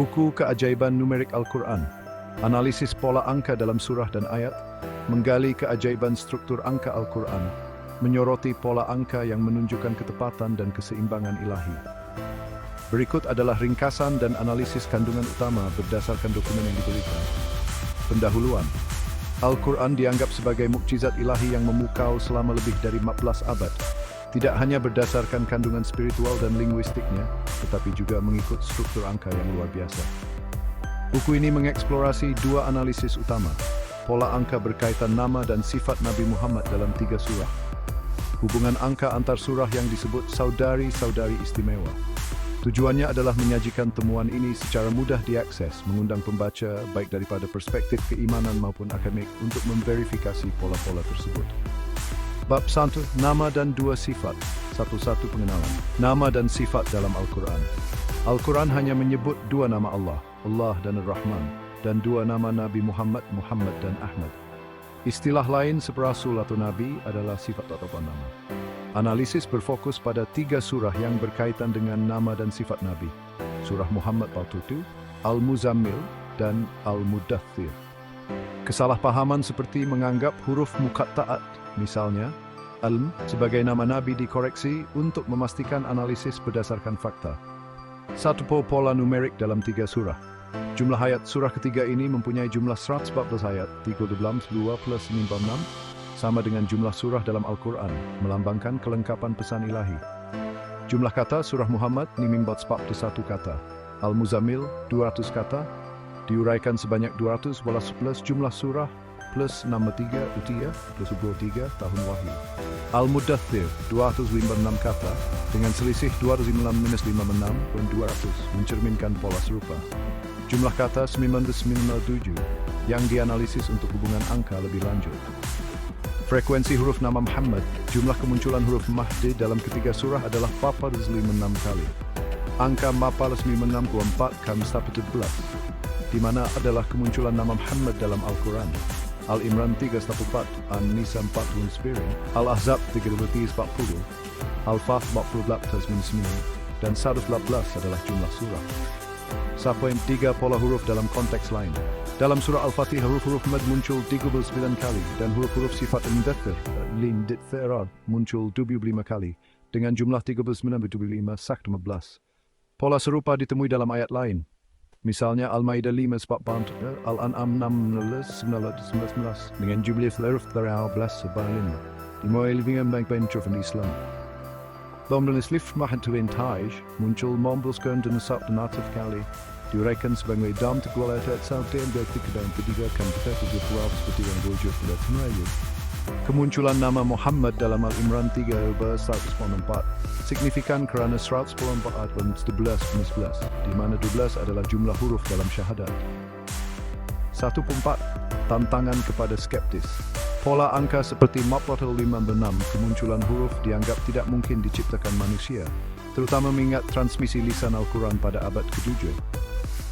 Buku Keajaiban Numerik Al-Quran, analisis pola angka dalam surah dan ayat, menggali keajaiban struktur angka Al-Quran, menyoroti pola angka yang menunjukkan ketepatan dan keseimbangan ilahi. Berikut adalah ringkasan dan analisis kandungan utama berdasarkan dokumen yang diberikan. Pendahuluan. Al-Quran dianggap sebagai mukjizat ilahi yang memukau selama lebih dari 14 abad. Tidak hanya berdasarkan kandungan spiritual dan linguistiknya, tetapi juga mengikut struktur angka yang luar biasa. Buku ini mengeksplorasi dua analisis utama, pola angka berkaitan nama dan sifat Nabi Muhammad dalam 3 surah. Hubungan angka antar surah yang disebut saudari-saudari istimewa. Tujuannya adalah menyajikan temuan ini secara mudah diakses, mengundang pembaca baik daripada perspektif keimanan maupun akademik untuk memverifikasi pola-pola tersebut. Bab 1. Nama dan 2 sifat. 1. Pengenalan. Nama dan sifat dalam Al-Quran. Al-Quran hanya menyebut 2 nama Allah, Allah dan Ar-Rahman, dan 2 nama Nabi Muhammad, Muhammad dan Ahmad. Istilah lain seperasul atau Nabi adalah sifat atau nama. Analisis berfokus pada 3 surah yang berkaitan dengan nama dan sifat Nabi. Surah Muhammad Al-Tutu, Al-Muzammil, dan Al-Mudaththir. Kesalahpahaman seperti menganggap huruf muqatta'at, misalnya, Alm, sebagai nama Nabi dikoreksi untuk memastikan analisis berdasarkan fakta. 1. Pola numerik dalam 3 surah. Jumlah ayat surah ketiga ini mempunyai jumlah 114 ayat, 13 2 plus 96, sama dengan jumlah surah dalam Al-Quran, melambangkan kelengkapan pesan ilahi. Jumlah kata surah Muhammad 41 kata, Al-Muzammil 200 kata, diuraikan sebanyak 200 plus jumlah surah plus nama 3 Utiyah plus 23 tahun wahyu. Al-Mudaththir 256 kata, dengan selisih 256 minus 56 pun 200, mencerminkan pola serupa. Jumlah kata 997 yang dianalisis untuk hubungan angka lebih lanjut. Frekuensi huruf nama Muhammad, jumlah kemunculan huruf Mahdi dalam ketiga surah adalah 456 kali. Angka 464 kali 11, di mana adalah kemunculan nama Muhammad dalam Al-Quran. Al-Imran 314, An-Nisa 49, Al-Ahzab 340, Al-Fath 48-9, dan 114 adalah jumlah surah. 1.3 Pola huruf dalam konteks lain. Dalam surah Al-Fatihah, huruf-huruf mad muncul 39 kali, dan huruf-huruf sifat al-mudaththir, muncul 25 kali, dengan jumlah 39-25 sak 15. Pola serupa ditemui dalam ayat lain. Misalnya Al-Maidah 5:4, Al-An'am 6:19, dengan jumlah huruf 13 sebanyak. Dimulai dengan baik-baik di Islam. Dalam Slif Mahantuin Taj, muncul 19 dan 1 kali, diuraikan sebagai dam tegual ayat dan berarti dan ketiga kan kita tujuh seperti yang wujud pada Melayu. Kemunculan nama Muhammad dalam Al-Imran 3:104 signifikan kerana 144 dan 11, di mana 12 adalah jumlah huruf dalam syahadat. 1.4 Tantangan kepada skeptis. Pola angka seperti 456 kemunculan huruf dianggap tidak mungkin diciptakan manusia, terutama mengingat transmisi lisan Al-Quran pada abad ke-7.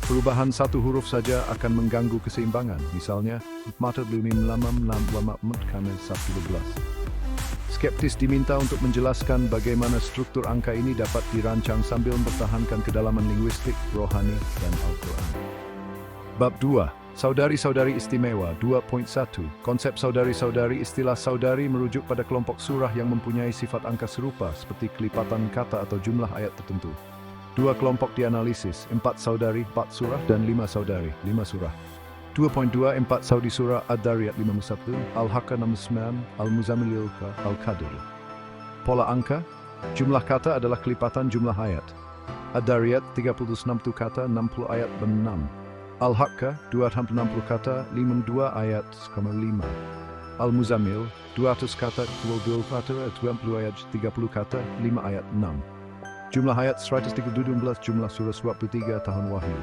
Perubahan satu huruf saja akan mengganggu keseimbangan, misalnya 456 karena 11. Skeptis diminta untuk menjelaskan bagaimana struktur angka ini dapat dirancang sambil mempertahankan kedalaman linguistik, rohani, dan Al-Quran. Bab 2. Saudari-saudari istimewa 2.1. Konsep saudari-saudari. Istilah saudari merujuk pada kelompok surah yang mempunyai sifat angka serupa seperti kelipatan kata atau jumlah ayat tertentu. 2 kelompok dianalisis, 4 saudari, 4 surah, dan 5 saudari, 5 surah. 2.2 4 saudi surah Ad-Dariyat 51, Al-Haqqah 69, Al-Muzammil Al-Qadr. Pola angka, jumlah kata adalah kelipatan jumlah ayat. Ad-Dariyat 36 kata, 60 ayat dan 6. Al-Haqqah 260 kata, 52 ayat, 5. Al-Muzammil 200 kata, 20 ayat, 30 kata, 5 ayat, 6. Jumlah ayat 112, jumlah surah 23 tahun wahyu.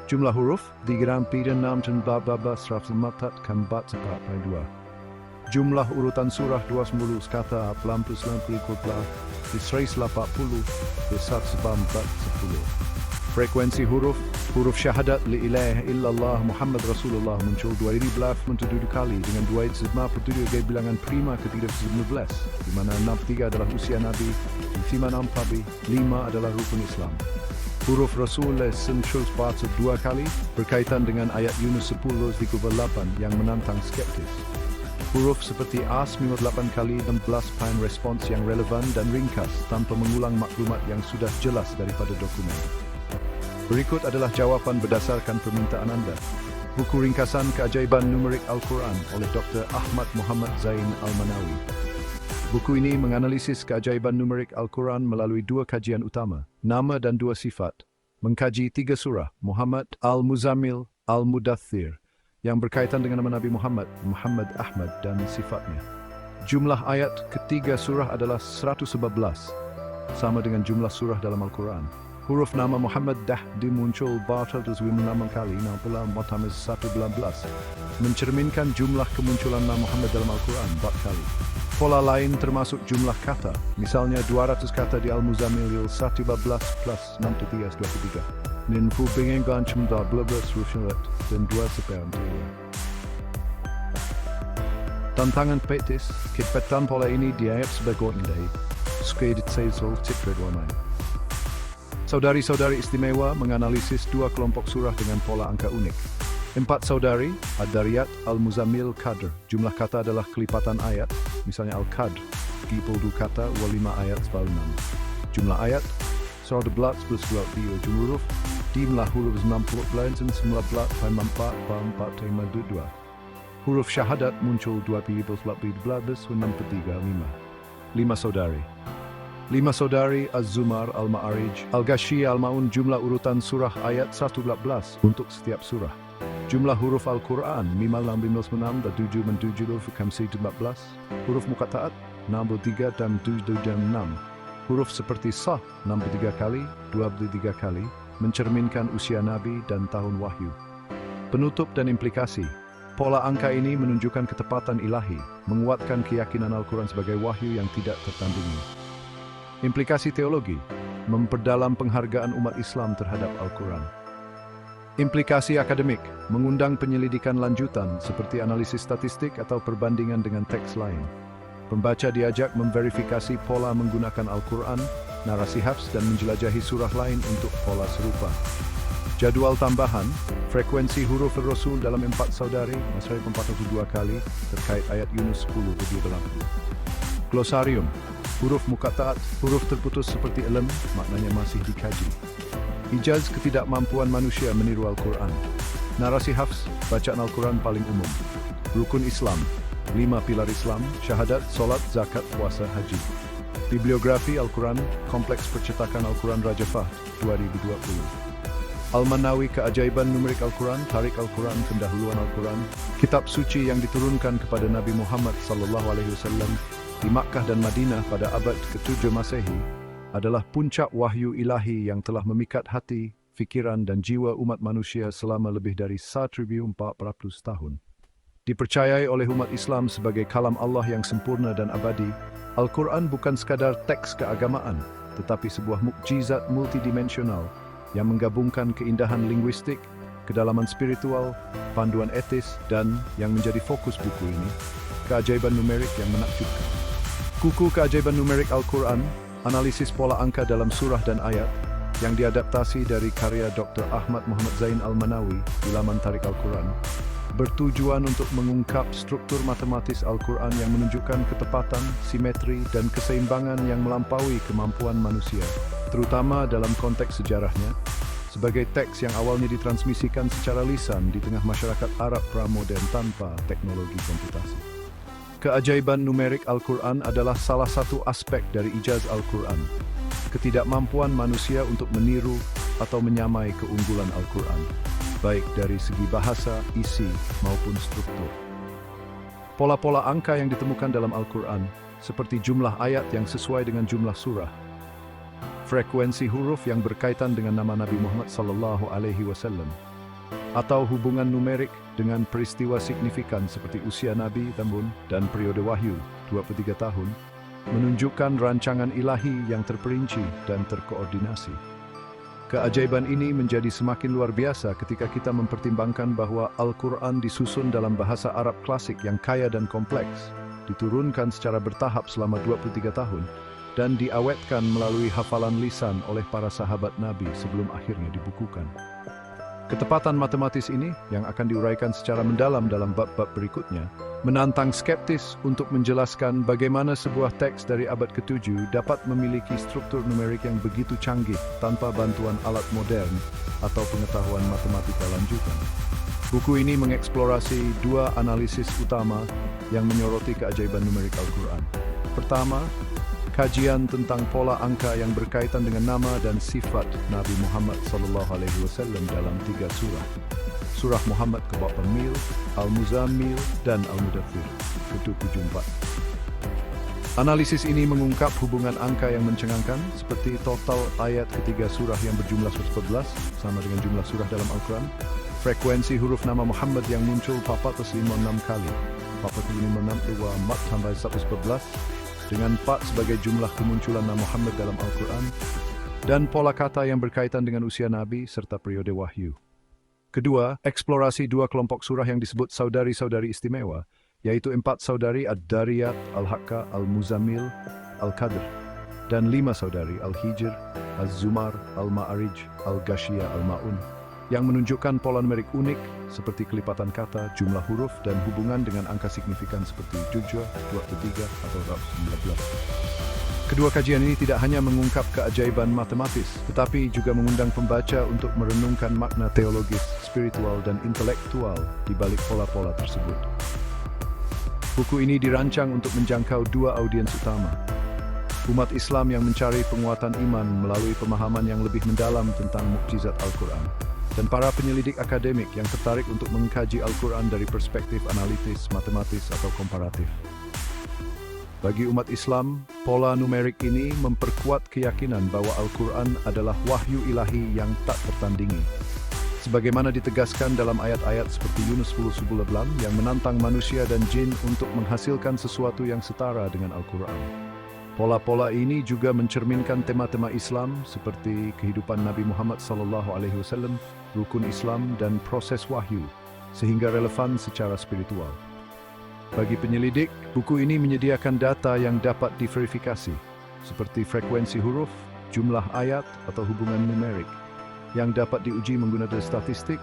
Jumlah huruf 3 6 dan bab 104 kan 4 Jumlah urutan surah 20 kata 90 ikutlah di 180 di 110. Frekuensi huruf syahadat la ilaha illallah Muhammad Rasulullah muncul 2047 kali dengan 257 bilangan prima ke-19, di mana 63 adalah usia Nabi, 5 adalah rukun Islam. Huruf Rasul muncul dua kali berkaitan dengan ayat Yunus 10:38 yang menantang skeptis. Huruf seperti A 8 kali 16 pain respons yang relevan dan ringkas tanpa mengulang maklumat yang sudah jelas daripada dokumen. Berikut adalah jawapan berdasarkan permintaan Anda. Buku ringkasan Keajaiban Numerik Al-Quran oleh Dr. Ahmad Muhammad Zain Al-Manawi. Buku ini menganalisis keajaiban numerik Al-Quran melalui dua kajian utama, nama dan dua sifat, mengkaji 3 surah, Muhammad, Al-Muzammil, Al-Mudaththir, yang berkaitan dengan nama Nabi Muhammad, Muhammad Ahmad dan sifatnya. Jumlah ayat ketiga surah adalah 111, sama dengan jumlah surah dalam Al-Quran. Huruf nama Muhammad dimuncul 426 kali, 111, mencerminkan jumlah kemunculan nama Muhammad dalam Al-Quran 4 kali. Pola lain termasuk jumlah kata, misalnya 200 kata di Al-Muzammil 114 plus 63. Ninfu bingengan cumda blablas rushalat dan 2 seperantiwa. Tantangan petis, kepetan pola ini dianggap sebagai indai. Skredit seisul tikred warnai. Saudari-saudari istimewa menganalisis dua kelompok surah dengan pola angka unik. 4 saudari, Ad-Dariyat, Al-Muzammil, Qadr. Jumlah kata adalah kelipatan ayat, misalnya Al-Qadr, 32 kata, 5 ayat, 6. Jumlah ayat, 11 plus 2, jumlah huruf, jumlah huruf 60, 19, 4, Huruf syahadat muncul 2 plus 11, 5 saudari. 5 saudari, Az-Zumar, Al-Ma'arij, Al-Ghashiyah, Al-Ma'un, jumlah urutan surah ayat 114 untuk setiap surah. Jumlah huruf Al-Quran, Mimal 15 dan 7 menuju 14. Huruf Muqatta'at, 63 dan 76. Huruf seperti Sah, 63 kali, 23 kali, mencerminkan usia Nabi dan tahun wahyu. Penutup dan implikasi. Pola angka ini menunjukkan ketepatan ilahi, menguatkan keyakinan Al-Quran sebagai wahyu yang tidak tertandingi. Implikasi teologi, memperdalam penghargaan umat Islam terhadap Al-Quran. Implikasi akademik, mengundang penyelidikan lanjutan seperti analisis statistik atau perbandingan dengan teks lain. Pembaca diajak memverifikasi pola menggunakan Al-Quran, narasi hafs dan menjelajahi surah lain untuk pola serupa. Jadwal tambahan, frekuensi huruf Rasul dalam 4 saudari, 402 kali, terkait ayat Yunus 10:28. Glosarium, huruf Muqatta'at, huruf terputus seperti elem, maknanya masih dikaji. Ijaz ketidakmampuan manusia meniru Al-Quran. Narasi hafs, bacaan Al-Quran paling umum. Rukun Islam, 5 pilar Islam, syahadat, solat, zakat, puasa, haji. Bibliografi Al-Quran, Kompleks Percetakan Al-Quran Raja Fahd, 2020. Al-Manawi Keajaiban Numerik Al-Quran, Tarik Al-Quran, Pendahuluan Al-Quran, kitab suci yang diturunkan kepada Nabi Muhammad SAW di Makkah dan Madinah pada abad ke-7 Masehi, adalah puncak wahyu ilahi yang telah memikat hati, fikiran dan jiwa umat manusia selama lebih dari 1400 tahun. Dipercayai oleh umat Islam sebagai kalam Allah yang sempurna dan abadi, Al-Quran bukan sekadar teks keagamaan, tetapi sebuah mukjizat multidimensional yang menggabungkan keindahan linguistik, kedalaman spiritual, panduan etis, dan yang menjadi fokus buku ini, keajaiban numerik yang menakjubkan. Kuku Keajaiban Numerik Al-Quran, analisis pola angka dalam surah dan ayat, yang diadaptasi dari karya Dr. Ahmad Muhammad Zain Al-Manawi di laman Tarik Al-Quran, bertujuan untuk mengungkap struktur matematis Al-Quran yang menunjukkan ketepatan, simetri, dan keseimbangan yang melampaui kemampuan manusia, terutama dalam konteks sejarahnya, sebagai teks yang awalnya ditransmisikan secara lisan di tengah masyarakat Arab pramodern tanpa teknologi komputasi. Keajaiban numerik Al-Quran adalah salah satu aspek dari ijaz Al-Quran, ketidakmampuan manusia untuk meniru atau menyamai keunggulan Al-Quran, baik dari segi bahasa, isi, maupun struktur. Pola-pola angka yang ditemukan dalam Al-Quran, seperti jumlah ayat yang sesuai dengan jumlah surah, frekuensi huruf yang berkaitan dengan nama Nabi Muhammad SAW, atau hubungan numerik dengan peristiwa signifikan seperti usia Nabi dan periode wahyu 23 tahun, menunjukkan rancangan ilahi yang terperinci dan terkoordinasi. Keajaiban ini menjadi semakin luar biasa ketika kita mempertimbangkan bahwa Al-Quran disusun dalam bahasa Arab klasik yang kaya dan kompleks, diturunkan secara bertahap selama 23 tahun, dan diawetkan melalui hafalan lisan oleh para sahabat Nabi sebelum akhirnya dibukukan. Ketepatan matematis ini, yang akan diuraikan secara mendalam dalam bab-bab berikutnya, menantang skeptis untuk menjelaskan bagaimana sebuah teks dari abad ke-7 dapat memiliki struktur numerik yang begitu canggih tanpa bantuan alat modern atau pengetahuan matematika lanjutan. Buku ini mengeksplorasi dua analisis utama yang menyoroti keajaiban numerik Al-Quran. Pertama, kajian tentang pola angka yang berkaitan dengan nama dan sifat Nabi Muhammad SAW dalam 3 surah. Surah Muhammad ke-8, Al-Muzammil, dan Al-Mudaththir ke-74. Analisis ini mengungkap hubungan angka yang mencengangkan seperti total ayat ketiga surah yang berjumlah 114 sama dengan jumlah surah dalam Al-Quran, frekuensi huruf nama Muhammad yang muncul 456 kali, 456 tambah 114, dengan 4 sebagai jumlah kemunculan nama Muhammad dalam Al-Quran, dan pola kata yang berkaitan dengan usia Nabi serta periode wahyu. Kedua, eksplorasi dua kelompok surah yang disebut saudari-saudari istimewa, yaitu 4 saudari Ad-Dariyat, Al-Haqqah, Al-Muzammil, Al-Qadr, dan 5 saudari Al-Hijr, Az-Zumar, Al-Ma'arij, Al-Ghashiyah, Al-Ma'un, yang menunjukkan pola numerik unik seperti kelipatan kata, jumlah huruf, dan hubungan dengan angka signifikan seperti 7, 23, atau 19. Kedua kajian ini tidak hanya mengungkap keajaiban matematis, tetapi juga mengundang pembaca untuk merenungkan makna teologis, spiritual, dan intelektual di balik pola-pola tersebut. Buku ini dirancang untuk menjangkau dua audiens utama. Umat Islam yang mencari penguatan iman melalui pemahaman yang lebih mendalam tentang mukjizat Al-Quran, dan para penyelidik akademik yang tertarik untuk mengkaji Al-Quran dari perspektif analitis, matematis, atau komparatif. Bagi umat Islam, pola numerik ini memperkuat keyakinan bahwa Al-Quran adalah wahyu ilahi yang tak tertandingi. Sebagaimana ditegaskan dalam ayat-ayat seperti Yunus 10:11 yang menantang manusia dan jin untuk menghasilkan sesuatu yang setara dengan Al-Quran. Pola-pola ini juga mencerminkan tema-tema Islam seperti kehidupan Nabi Muhammad SAW, rukun Islam, dan proses wahyu, sehingga relevan secara spiritual. Bagi penyelidik, buku ini menyediakan data yang dapat diverifikasi, seperti frekuensi huruf, jumlah ayat, atau hubungan numerik, yang dapat diuji menggunakan statistik,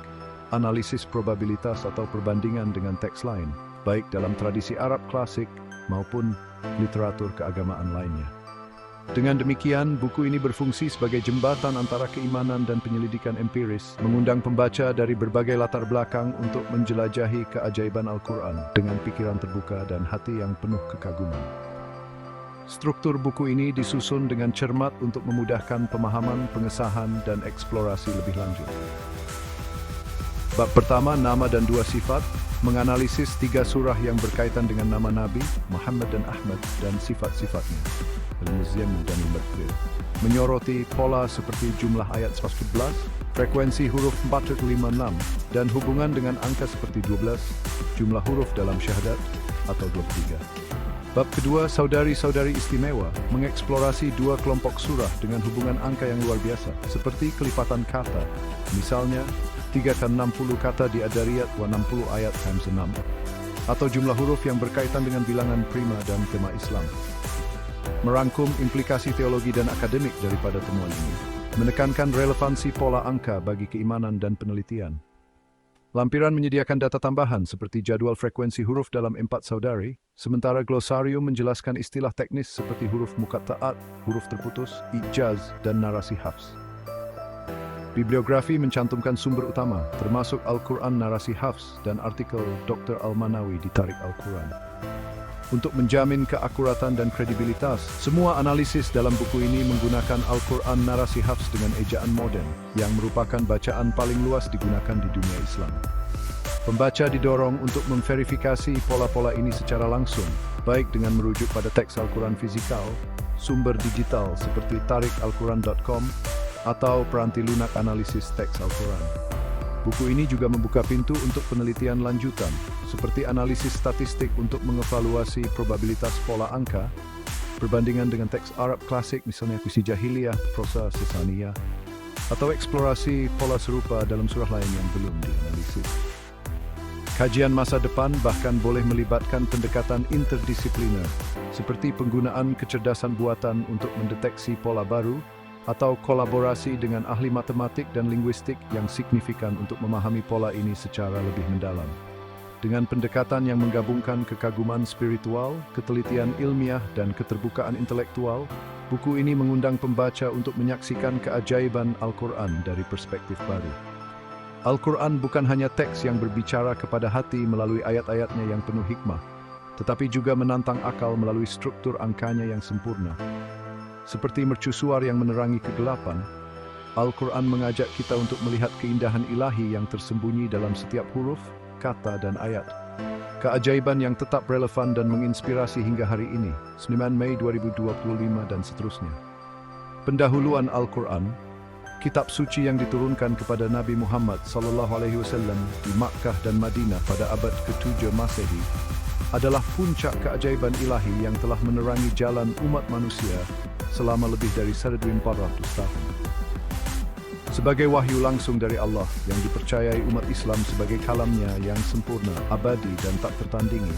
analisis probabilitas atau perbandingan dengan teks lain, baik dalam tradisi Arab klasik maupun literatur keagamaan lainnya. Dengan demikian, buku ini berfungsi sebagai jembatan antara keimanan dan penyelidikan empiris, mengundang pembaca dari berbagai latar belakang untuk menjelajahi keajaiban Al-Quran dengan pikiran terbuka dan hati yang penuh kekaguman. Struktur buku ini disusun dengan cermat untuk memudahkan pemahaman, pengesahan, dan eksplorasi lebih lanjut. Bab pertama, nama dan dua sifat, menganalisis 3 surah yang berkaitan dengan nama Nabi, Muhammad dan Ahmad, dan sifat-sifatnya, Al-Muzammil dan Al-Mudaththir. Menyoroti pola seperti jumlah ayat 114, frekuensi huruf 456, dan hubungan dengan angka seperti 12, jumlah huruf dalam syahadat, atau 23. Bab kedua, saudari-saudari istimewa, mengeksplorasi 2 kelompok surah dengan hubungan angka yang luar biasa, seperti kelipatan kata, misalnya 3 kan 60 kata di Ad-Dariyat 60 ayat times 6, atau jumlah huruf yang berkaitan dengan bilangan prima dan tema Islam. Merangkum implikasi teologi dan akademik daripada temuan ini, menekankan relevansi pola angka bagi keimanan dan penelitian. Lampiran menyediakan data tambahan seperti jadwal frekuensi huruf dalam 4 saudari, sementara glosarium menjelaskan istilah teknis seperti huruf muqatta'at, huruf terputus, ijaz, dan narasi hafs. Bibliografi mencantumkan sumber utama, termasuk Al-Quran narasi hafs dan artikel Dr. Al-Manawi di Tarikh Al-Quran. Untuk menjamin keakuratan dan kredibilitas, semua analisis dalam buku ini menggunakan Al-Quran narasi hafs dengan ejaan modern, yang merupakan bacaan paling luas digunakan di dunia Islam. Pembaca didorong untuk memverifikasi pola-pola ini secara langsung, baik dengan merujuk pada teks Al-Quran fisikal, sumber digital seperti tarikalquran.com, atau peranti lunak analisis teks Al-Quran. Buku ini juga membuka pintu untuk penelitian lanjutan, seperti analisis statistik untuk mengevaluasi probabilitas pola angka, perbandingan dengan teks Arab klasik misalnya puisi jahiliyah, prosa Sasaniyah, atau eksplorasi pola serupa dalam surah lain yang belum dianalisis. Kajian masa depan bahkan boleh melibatkan pendekatan interdisipliner, seperti penggunaan kecerdasan buatan untuk mendeteksi pola baru, atau kolaborasi dengan ahli matematik dan linguistik yang signifikan untuk memahami pola ini secara lebih mendalam. Dengan pendekatan yang menggabungkan kekaguman spiritual, ketelitian ilmiah, dan keterbukaan intelektual, buku ini mengundang pembaca untuk menyaksikan keajaiban Al-Quran dari perspektif baru. Al-Quran bukan hanya teks yang berbicara kepada hati melalui ayat-ayatnya yang penuh hikmah, tetapi juga menantang akal melalui struktur angkanya yang sempurna. Seperti mercusuar yang menerangi kegelapan, Al-Quran mengajak kita untuk melihat keindahan ilahi yang tersembunyi dalam setiap huruf, kata, dan ayat. Keajaiban yang tetap relevan dan menginspirasi hingga hari ini, 9 Mei 2025 dan seterusnya. Pendahuluan Al-Quran, kitab suci yang diturunkan kepada Nabi Muhammad SAW di Makkah dan Madinah pada abad ke-7 Masehi, adalah puncak keajaiban ilahi yang telah menerangi jalan umat manusia selama lebih dari 1.400 tahun. Sebagai wahyu langsung dari Allah yang dipercayai umat Islam sebagai kalamnya yang sempurna, abadi, dan tak tertandingi,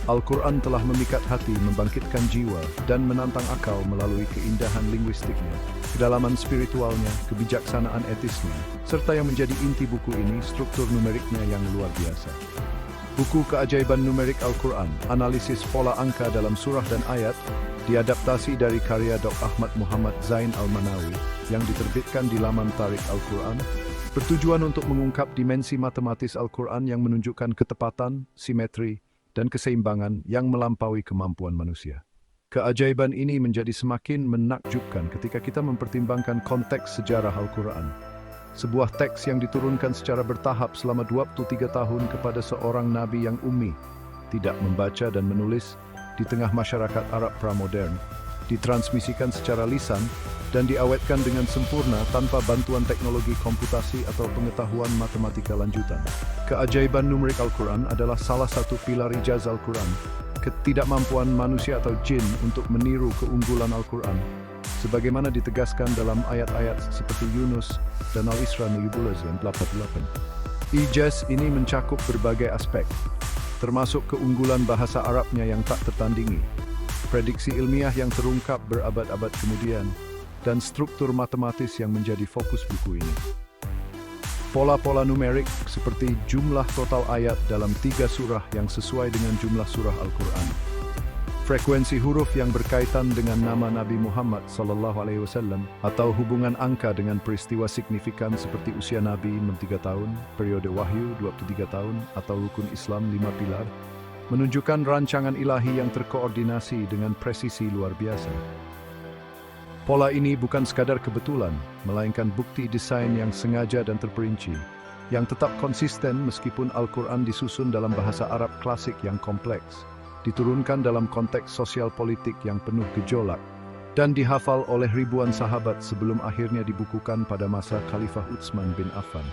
Al-Quran telah memikat hati, membangkitkan jiwa, dan menantang akal melalui keindahan linguistiknya, kedalaman spiritualnya, kebijaksanaan etisnya, serta yang menjadi inti buku ini, struktur numeriknya yang luar biasa. Buku Keajaiban Numerik Al-Quran, Analisis Pola Angka dalam Surah dan Ayat, diadaptasi dari karya Dr. Ahmad Muhammad Zain Al-Manawi yang diterbitkan di laman Tarik Al-Quran, bertujuan untuk mengungkap dimensi matematis Al-Quran yang menunjukkan ketepatan, simetri, dan keseimbangan yang melampaui kemampuan manusia. Keajaiban ini menjadi semakin menakjubkan ketika kita mempertimbangkan konteks sejarah Al-Quran. Sebuah teks yang diturunkan secara bertahap selama 23 tahun kepada seorang nabi yang ummi, tidak membaca dan menulis, di tengah masyarakat Arab pramodern, ditransmisikan secara lisan, dan diawetkan dengan sempurna tanpa bantuan teknologi komputasi atau pengetahuan matematika lanjutan. Keajaiban numerik Al-Quran adalah salah satu pilar ijaz Al-Quran, ketidakmampuan manusia atau jin untuk meniru keunggulan Al-Quran, sebagaimana ditegaskan dalam ayat-ayat seperti Yunus dan Al-Isra 88. Ijaz ini mencakup berbagai aspek, termasuk keunggulan bahasa Arabnya yang tak tertandingi, prediksi ilmiah yang terungkap berabad-abad kemudian, dan struktur matematis yang menjadi fokus buku ini. Pola-pola numerik seperti jumlah total ayat dalam 3 surah yang sesuai dengan jumlah surah Al-Quran, frekuensi huruf yang berkaitan dengan nama Nabi Muhammad SAW, atau hubungan angka dengan peristiwa signifikan seperti usia Nabi 3 tahun, periode wahyu 23 tahun, atau rukun Islam 5 pilar, menunjukkan rancangan ilahi yang terkoordinasi dengan presisi luar biasa. Pola ini bukan sekadar kebetulan, melainkan bukti desain yang sengaja dan terperinci, yang tetap konsisten meskipun Al-Quran disusun dalam bahasa Arab klasik yang kompleks, diturunkan dalam konteks sosial politik yang penuh gejolak, dan dihafal oleh ribuan sahabat sebelum akhirnya dibukukan pada masa Khalifah Utsman bin Affan.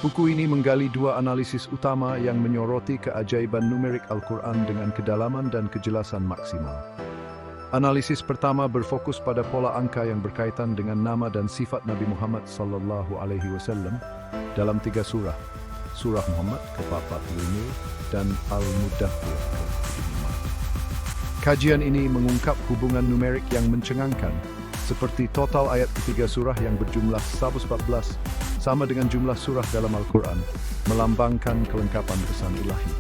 Buku ini menggali 2 analisis utama yang menyoroti keajaiban numerik Al-Quran dengan kedalaman dan kejelasan maksimal. Analisis pertama berfokus pada pola angka yang berkaitan dengan nama dan sifat Nabi Muhammad SAW dalam 3 surah, Surah Muhammad ke-45 dan Al-Muddathir ke-5. Kajian ini mengungkap hubungan numerik yang mencengangkan, seperti total ayat ketiga surah yang berjumlah 114 sama dengan jumlah surah dalam Al-Quran, melambangkan kelengkapan pesan ilahi.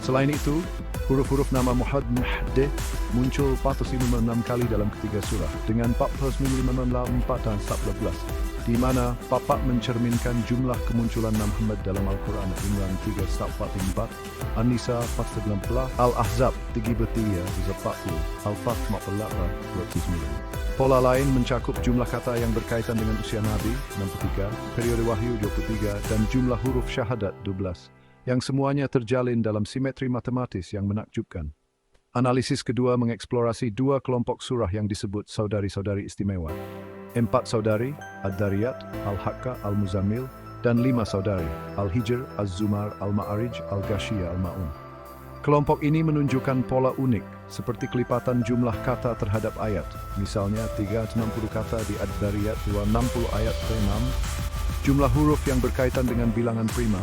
Selain itu, huruf-huruf nama Muhammad muncul 456 kali dalam ketiga surah, dengan 454 dan 11, di mana papak mencerminkan jumlah kemunculan Muhammad dalam Al-Quran. Imran 344, An-Nisa 490, Al-Ahzab 33, 40, Al-Fath 48, 29. Pola lain mencakup jumlah kata yang berkaitan dengan usia Nabi 63, periode wahyu 23, dan jumlah huruf syahadat 12, yang semuanya terjalin dalam simetri matematis yang menakjubkan. Analisis kedua mengeksplorasi 2 kelompok surah yang disebut saudari-saudari istimewa. 4 saudari, Ad-Dariyat, Al-Haqqah, Al-Muzammil, dan 5 saudari, Al-Hijr, Az-Zumar, Al-Ma'arij, Al-Ghashiyah, Al-Ma'un. Kelompok ini menunjukkan pola unik, seperti kelipatan jumlah kata terhadap ayat. Misalnya, 360 kata di Ad-Dariyat, 260 ayat ke-6. Jumlah huruf yang berkaitan dengan bilangan prima,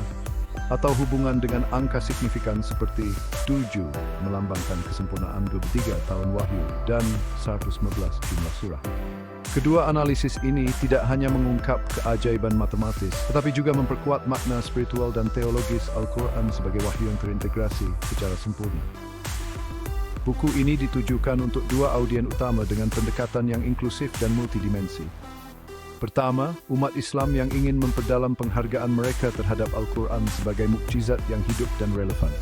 atau hubungan dengan angka signifikan seperti 7 melambangkan kesempurnaan 23 tahun Wahyu dan 115 jumlah surah. Kedua analisis ini tidak hanya mengungkap keajaiban matematis, tetapi juga memperkuat makna spiritual dan teologis Al-Quran sebagai wahyu yang terintegrasi secara sempurna. Buku ini ditujukan untuk dua audien utama dengan pendekatan yang inklusif dan multidimensi. Pertama, umat Islam yang ingin memperdalam penghargaan mereka terhadap Al-Quran sebagai mukjizat yang hidup dan relevan.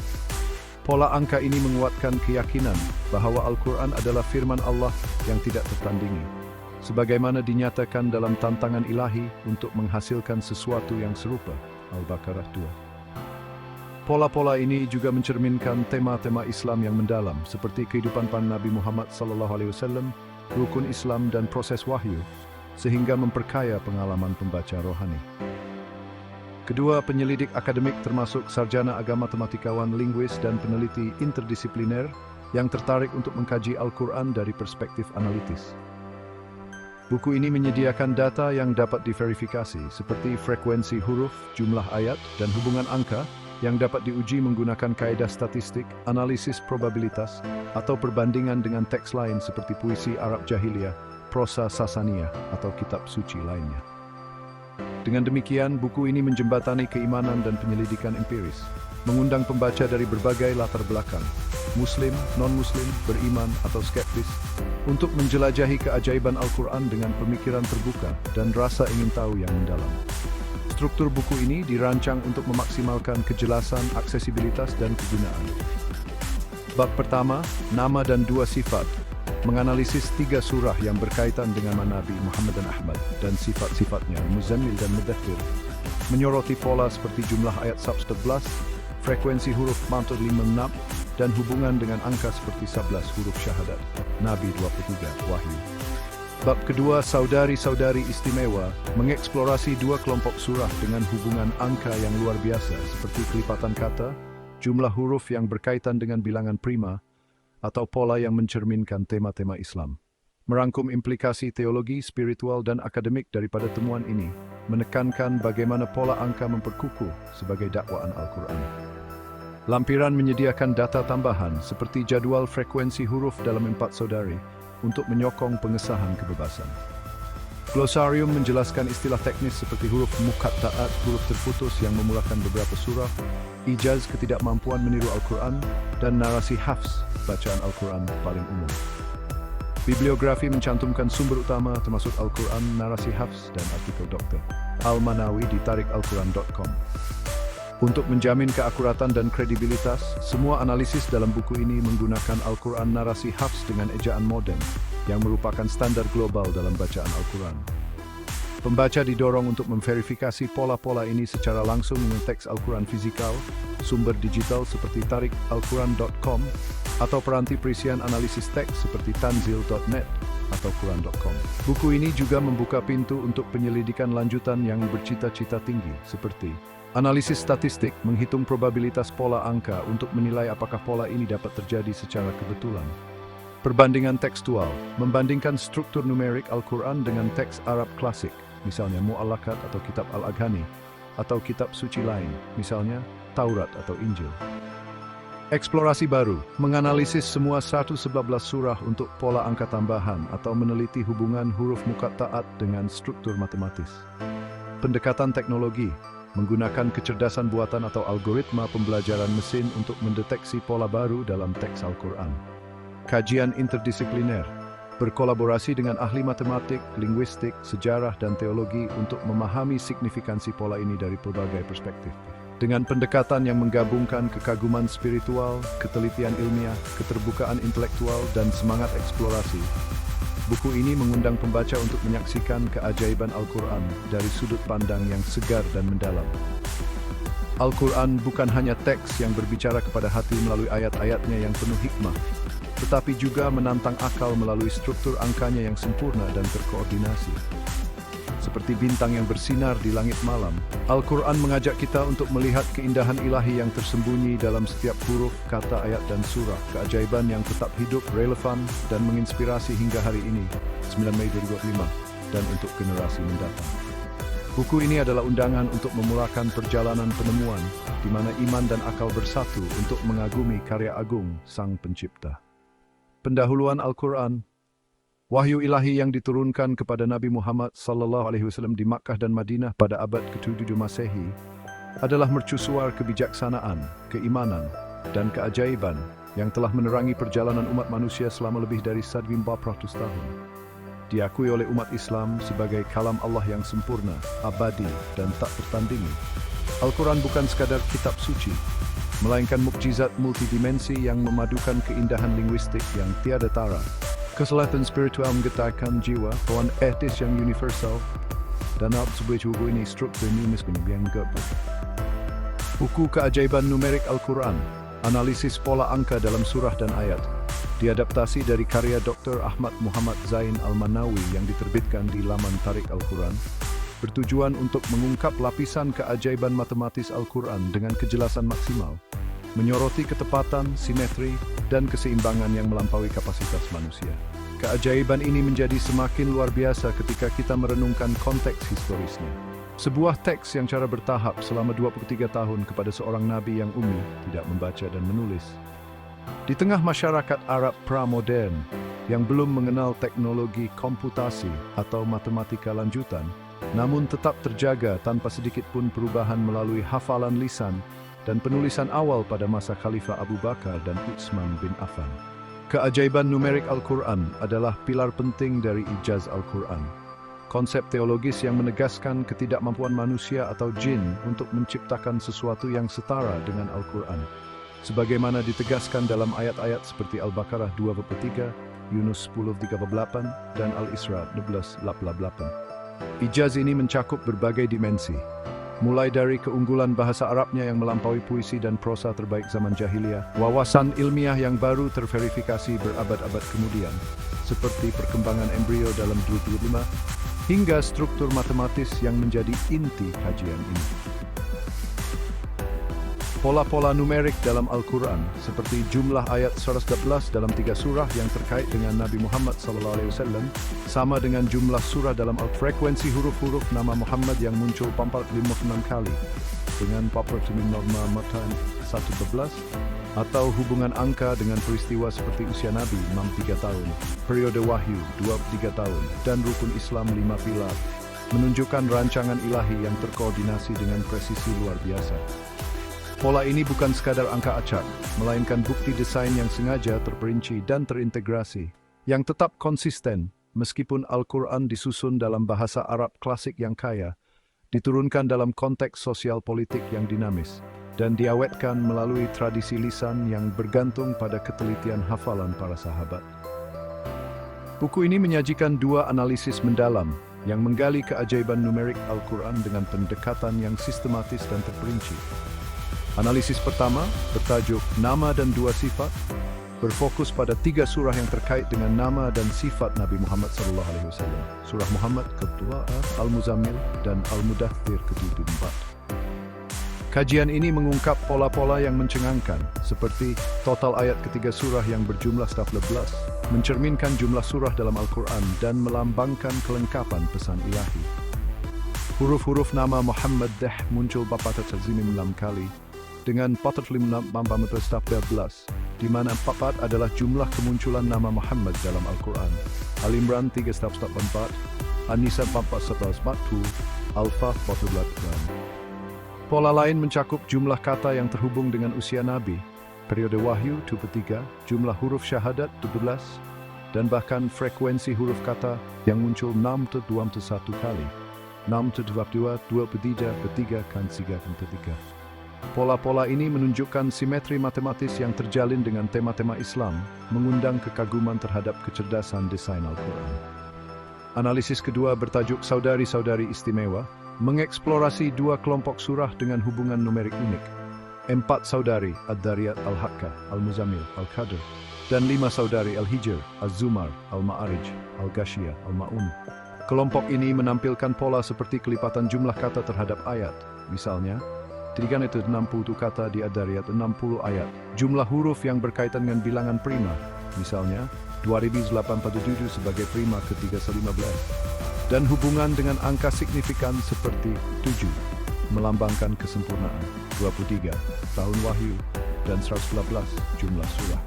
Pola angka ini menguatkan keyakinan bahwa Al-Quran adalah firman Allah yang tidak tertandingi, sebagaimana dinyatakan dalam tantangan ilahi untuk menghasilkan sesuatu yang serupa, Al-Baqarah 2. Pola-pola ini juga mencerminkan tema-tema Islam yang mendalam, seperti kehidupan para Nabi Muhammad SAW, rukun Islam dan proses wahyu, sehingga memperkaya pengalaman pembaca rohani. Kedua penyelidik akademik termasuk sarjana agama matematikawan, linguis, dan peneliti interdisipliner yang tertarik untuk mengkaji Al-Quran dari perspektif analitis. Buku ini menyediakan data yang dapat diverifikasi, seperti frekuensi huruf, jumlah ayat, dan hubungan angka yang dapat diuji menggunakan kaedah statistik, analisis probabilitas, atau perbandingan dengan teks lain seperti puisi Arab Jahiliyah, prosa Sasaniyah, atau kitab suci lainnya. Dengan demikian, buku ini menjembatani keimanan dan penyelidikan empiris, mengundang pembaca dari berbagai latar belakang, Muslim, non-Muslim, beriman, atau skeptis, untuk menjelajahi keajaiban Al-Quran dengan pemikiran terbuka dan rasa ingin tahu yang mendalam. Struktur buku ini dirancang untuk memaksimalkan kejelasan, aksesibilitas, dan kegunaan. Bab pertama, nama dan dua sifat, menganalisis 3 surah yang berkaitan dengan Nabi Muhammad dan Ahmad dan sifat-sifatnya, Muzammil dan Mudaththir, menyoroti pola seperti jumlah ayat sab 11, frekuensi huruf mantul 56, dan hubungan dengan angka seperti 11 huruf syahadat, Nabi 23, Wahyu. Bab kedua, saudari-saudari istimewa, mengeksplorasi 2 kelompok surah dengan hubungan angka yang luar biasa seperti kelipatan kata, jumlah huruf yang berkaitan dengan bilangan prima, atau pola yang mencerminkan tema-tema Islam. Merangkum implikasi teologi, spiritual, dan akademik daripada temuan ini, menekankan bagaimana pola angka memperkukuh sebagai dakwaan Al-Quran. Lampiran menyediakan data tambahan seperti jadwal frekuensi huruf dalam 4 saudari untuk menyokong pengesahan kebebasan. Glosarium menjelaskan istilah teknis seperti huruf muqatta'at, huruf terputus yang memulakan beberapa surah, ijaz ketidakmampuan meniru Al-Quran, dan narasi hafs, bacaan Al-Quran paling umum. Bibliografi mencantumkan sumber utama termasuk Al-Quran, narasi hafs, dan artikel Dr. Al-Manawi di tarikalquran.com. Untuk menjamin keakuratan dan kredibilitas, semua analisis dalam buku ini menggunakan Al-Quran narasi hafs dengan ejaan modern, yang merupakan standar global dalam bacaan Al-Quran. Pembaca didorong untuk memverifikasi pola-pola ini secara langsung dengan teks Al-Quran fisikal, sumber digital seperti tarikalquran.com, atau peranti perisian analisis teks seperti tanzil.net atau quran.com. Buku ini juga membuka pintu untuk penyelidikan lanjutan yang bercita-cita tinggi, seperti analisis statistik, menghitung probabilitas pola angka untuk menilai apakah pola ini dapat terjadi secara kebetulan. Perbandingan tekstual, membandingkan struktur numerik Al-Quran dengan teks Arab klasik, misalnya Mu'allakat atau Kitab Al-Aghani, atau kitab suci lain, misalnya Taurat atau Injil. Eksplorasi baru, menganalisis semua 111 surah untuk pola angka tambahan atau meneliti hubungan huruf muqatta'at dengan struktur matematis. Pendekatan teknologi, menggunakan kecerdasan buatan atau algoritma pembelajaran mesin untuk mendeteksi pola baru dalam teks Al-Quran. Kajian interdisipliner, berkolaborasi dengan ahli matematik, linguistik, sejarah, dan teologi untuk memahami signifikansi pola ini dari berbagai perspektif. Dengan pendekatan yang menggabungkan kekaguman spiritual, ketelitian ilmiah, keterbukaan intelektual, dan semangat eksplorasi, buku ini mengundang pembaca untuk menyaksikan keajaiban Al-Quran dari sudut pandang yang segar dan mendalam. Al-Quran bukan hanya teks yang berbicara kepada hati melalui ayat-ayatnya yang penuh hikmah, tetapi juga menantang akal melalui struktur angkanya yang sempurna dan terkoordinasi. Seperti bintang yang bersinar di langit malam, Al-Quran mengajak kita untuk melihat keindahan ilahi yang tersembunyi dalam setiap huruf, kata, ayat, dan surah. Keajaiban yang tetap hidup, relevan, dan menginspirasi hingga hari ini, 9 Mei 2025, dan untuk generasi mendatang. Buku ini adalah undangan untuk memulakan perjalanan penemuan, di mana iman dan akal bersatu untuk mengagumi karya agung Sang Pencipta. Pendahuluan Al-Quran. Wahyu ilahi yang diturunkan kepada Nabi Muhammad SAW di Makkah dan Madinah pada abad ke-7 Masehi adalah mercusuar kebijaksanaan, keimanan, dan keajaiban yang telah menerangi perjalanan umat manusia selama lebih dari 1400 tahun. Diakui oleh umat Islam sebagai kalam Allah yang sempurna, abadi, dan tak tertandingi. Al-Quran bukan sekadar kitab suci, melainkan mukjizat multidimensi yang memadukan keindahan linguistik yang tiada tara, keselatan spiritual menggetarkan jiwa, peran etis yang universal, dan sebuah buku ini struktur numis yang gabung. Buku keajaiban numerik Al-Quran, analisis pola angka dalam surah dan ayat, diadaptasi dari karya Dr. Ahmad Muhammad Zain Al-Manawi yang diterbitkan di laman Tarik Al-Quran, bertujuan untuk mengungkap lapisan keajaiban matematis Al-Quran dengan kejelasan maksimal, menyoroti ketepatan, simetri, dan keseimbangan yang melampaui kapasitas manusia. Keajaiban ini menjadi semakin luar biasa ketika kita merenungkan konteks historisnya. Sebuah teks yang cara bertahap selama 23 tahun kepada seorang nabi yang ummi, tidak membaca dan menulis. Di tengah masyarakat Arab pra-modern yang belum mengenal teknologi komputasi atau matematika lanjutan, namun tetap terjaga tanpa sedikit pun perubahan melalui hafalan lisan dan penulisan awal pada masa Khalifah Abu Bakar dan Utsman bin Affan. Keajaiban numerik Al-Quran adalah pilar penting dari ijaz Al-Quran. Konsep teologis yang menegaskan ketidakmampuan manusia atau jin untuk menciptakan sesuatu yang setara dengan Al-Quran, sebagaimana ditegaskan dalam ayat-ayat seperti Al-Baqarah 2:3, Yunus 10:38, dan Al-Isra 11:88. Ijaz ini mencakup berbagai dimensi, mulai dari keunggulan bahasa Arabnya yang melampaui puisi dan prosa terbaik zaman jahiliyah, wawasan ilmiah yang baru terverifikasi berabad-abad kemudian, seperti perkembangan embrio dalam 225, hingga struktur matematis yang menjadi inti kajian ini. Pola-pola numerik dalam Al-Quran, seperti jumlah ayat 111 dalam 3 surah yang terkait dengan Nabi Muhammad SAW, sama dengan jumlah surah dalam frekuensi huruf-huruf nama Muhammad yang muncul 456 kali, dengan 45 matan 112, atau hubungan angka dengan peristiwa seperti usia Nabi 63 tahun, periode wahyu 23 tahun, dan rukun Islam 5 pilar, menunjukkan rancangan ilahi yang terkoordinasi dengan presisi luar biasa. Pola ini bukan sekadar angka acak, melainkan bukti desain yang sengaja terperinci dan terintegrasi, yang tetap konsisten meskipun Al-Quran disusun dalam bahasa Arab klasik yang kaya, diturunkan dalam konteks sosial politik yang dinamis, dan diawetkan melalui tradisi lisan yang bergantung pada ketelitian hafalan para sahabat. Buku ini menyajikan 2 analisis mendalam yang menggali keajaiban numerik Al-Quran dengan pendekatan yang sistematis dan terperinci. Analisis pertama bertajuk Nama dan 2 Sifat, berfokus pada 3 surah yang terkait dengan nama dan sifat Nabi Muhammad SAW. Surah Muhammad ke-2, Al-Muzammil, dan Al-Mudaththir ke-4. Kajian ini mengungkap pola-pola yang mencengangkan, seperti total ayat ketiga surah yang berjumlah 11, mencerminkan jumlah surah dalam Al-Quran dan melambangkan kelengkapan pesan ilahi. Huruf-huruf nama Muhammad muncul 416 kali, dengan 45 di mana 4 adalah jumlah kemunculan nama Muhammad dalam Al-Quran. Al-Imran 3:4, An-Nisa 4:40, Al-Fat 48. Pola lain mencakup jumlah kata yang terhubung dengan usia Nabi, periode wahyu 23, jumlah huruf syahadat 17, dan bahkan frekuensi huruf kata yang muncul 6-21 kali, 6-22, 23 kan 3. Pola-pola ini menunjukkan simetri matematis yang terjalin dengan tema-tema Islam, mengundang kekaguman terhadap kecerdasan desain Al-Quran. Analisis kedua bertajuk Saudari-saudari Istimewa, mengeksplorasi 2 kelompok surah dengan hubungan numerik unik. 4 saudari, Ad-Dariyat, Al-Haqqah, Al-Muzammil, Al-Qadr, dan 5 saudari, Al-Hijr, Az-Zumar, Al-Ma'arij, Al-Ghashiyah, Al-Ma'un. Kelompok ini menampilkan pola seperti kelipatan jumlah kata terhadap ayat, misalnya, 3 itu 60 kata di Ad-Dariyat 60 ayat. Jumlah huruf yang berkaitan dengan bilangan prima, misalnya 2087 sebagai prima ke-315. dan hubungan dengan angka signifikan seperti 7, melambangkan kesempurnaan, 23, tahun Wahyu, dan 111, jumlah surah.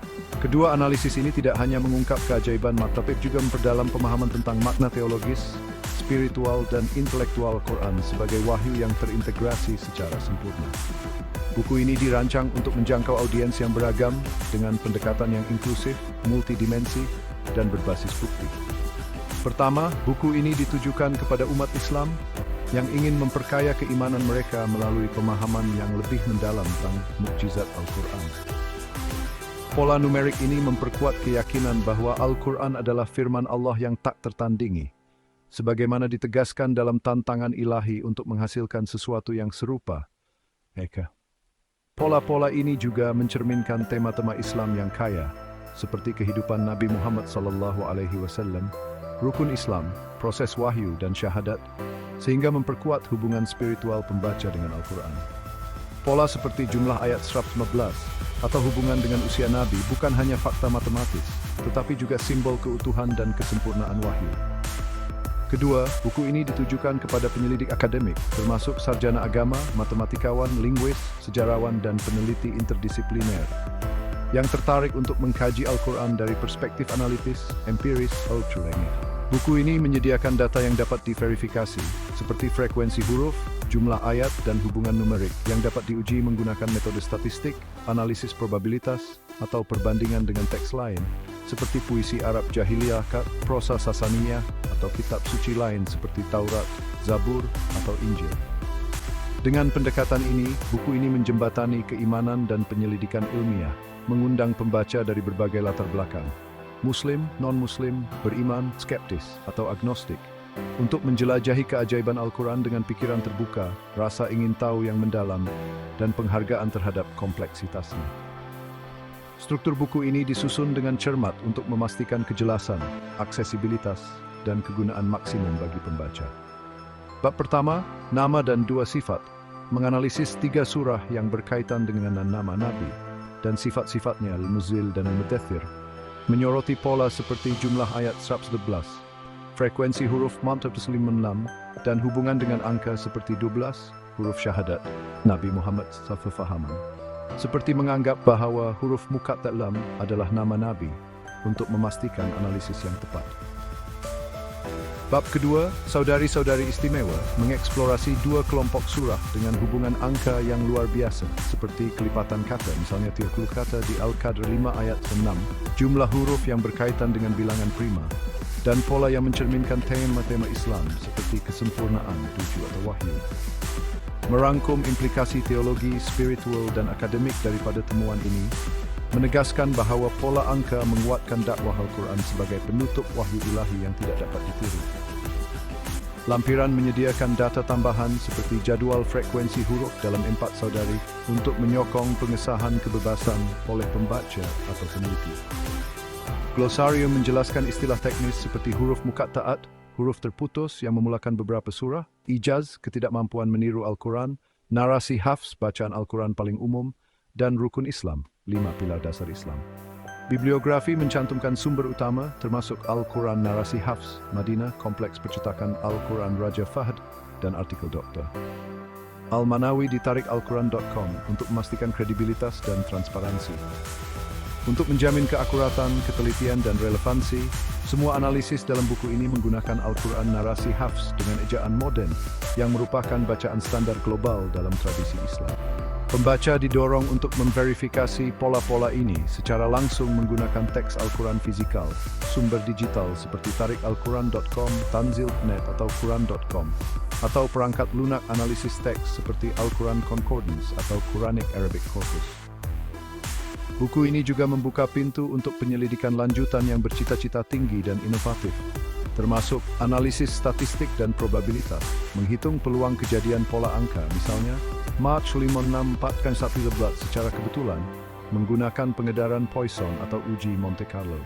Kedua analisis ini tidak hanya mengungkap keajaiban tapi juga memperdalam pemahaman tentang makna teologis, spiritual, dan intelektual Quran sebagai wahyu yang terintegrasi secara sempurna. Buku ini dirancang untuk menjangkau audiens yang beragam dengan pendekatan yang inklusif, multidimensi, dan berbasis bukti. Pertama, buku ini ditujukan kepada umat Islam yang ingin memperkaya keimanan mereka melalui pemahaman yang lebih mendalam tentang mukjizat Al-Quran. Pola numerik ini memperkuat keyakinan bahwa Al-Quran adalah firman Allah yang tak tertandingi, sebagaimana ditegaskan dalam tantangan ilahi untuk menghasilkan sesuatu yang serupa. Pola-pola ini juga mencerminkan tema-tema Islam yang kaya, seperti kehidupan Nabi Muhammad SAW, rukun Islam, proses wahyu, dan syahadat, sehingga memperkuat hubungan spiritual pembaca dengan Al-Quran. Pola seperti jumlah ayat 115 atau hubungan dengan usia Nabi bukan hanya fakta matematis, tetapi juga simbol keutuhan dan kesempurnaan wahyu. Kedua, buku ini ditujukan kepada penyelidik akademik, termasuk sarjana agama, matematikawan, linguis, sejarawan, dan peneliti interdisipliner, yang tertarik untuk mengkaji Al-Quran dari perspektif analitis, empiris, atau ilmiah. Buku ini menyediakan data yang dapat diverifikasi, seperti frekuensi huruf, jumlah ayat, dan hubungan numerik, yang dapat diuji menggunakan metode statistik, analisis probabilitas, atau perbandingan dengan teks lain, seperti puisi Arab Jahiliyah, prosa Sasaniyah, atau kitab suci lain seperti Taurat, Zabur, atau Injil. Dengan pendekatan ini, buku ini menjembatani keimanan dan penyelidikan ilmiah, mengundang pembaca dari berbagai latar belakang, Muslim, non-Muslim, beriman, skeptis, atau agnostik, untuk menjelajahi keajaiban Al-Quran dengan pikiran terbuka, rasa ingin tahu yang mendalam, dan penghargaan terhadap kompleksitasnya. Struktur buku ini disusun dengan cermat untuk memastikan kejelasan, aksesibilitas, dan kegunaan maksimum bagi pembaca. Bab pertama, nama dan dua sifat, menganalisis 3 surah yang berkaitan dengan nama Nabi, dan sifat-sifatnya Al-Muzil dan Al-Mudaththir, menyoroti pola seperti jumlah ayat 111, frekuensi huruf Muhammad 6, dan hubungan dengan angka seperti 12, huruf syahadat, Nabi Muhammad SAW. Seperti menganggap bahwa huruf Muqatta' lam adalah nama Nabi untuk memastikan analisis yang tepat. Bab kedua, saudari-saudari istimewa, mengeksplorasi 2 kelompok surah dengan hubungan angka yang luar biasa, seperti kelipatan kata, misalnya 30 kata di Al-Qadr 5 ayat 6, jumlah huruf yang berkaitan dengan bilangan prima, dan pola yang mencerminkan tema-tema Islam, seperti kesempurnaan, 7 atau wahyu. Merangkum implikasi teologi, spiritual, dan akademik daripada temuan ini, menegaskan bahawa pola angka menguatkan dakwah Al-Quran sebagai penutup wahyu ilahi yang tidak dapat ditiru. Lampiran menyediakan data tambahan seperti jadual frekuensi huruf dalam 4 saudari untuk menyokong pengesahan kebebasan oleh pembaca atau peneliti. Glosarium menjelaskan istilah teknis seperti huruf muqatta'at, huruf terputus yang memulakan beberapa surah, ijaz, ketidakmampuan meniru Al-Quran, narasi hafs, bacaan Al-Quran paling umum, dan rukun Islam, 5 pilar dasar Islam. Bibliografi mencantumkan sumber utama termasuk Al-Quran narasi hafs, Madinah, kompleks percetakan Al-Quran Raja Fahd, dan artikel doktor. Al-Manawi ditarik alquran.com untuk memastikan kredibilitas dan transparansi. Untuk menjamin keakuratan, ketelitian, dan relevansi, semua analisis dalam buku ini menggunakan Al-Quran narasi hafs dengan ejaan modern yang merupakan bacaan standar global dalam tradisi Islam. Pembaca didorong untuk memverifikasi pola-pola ini secara langsung menggunakan teks Al-Quran fisikal, sumber digital seperti tarikalquran.com, tanzil.net atau quran.com, atau perangkat lunak analisis teks seperti Al-Quran Concordance atau Quranic Arabic Corpus. Buku ini juga membuka pintu untuk penyelidikan lanjutan yang bercita-cita tinggi dan inovatif, termasuk analisis statistik dan probabilitas, menghitung peluang kejadian pola angka, misalnya March 564x111 secara kebetulan, menggunakan pengedaran Poisson atau uji Monte Carlo.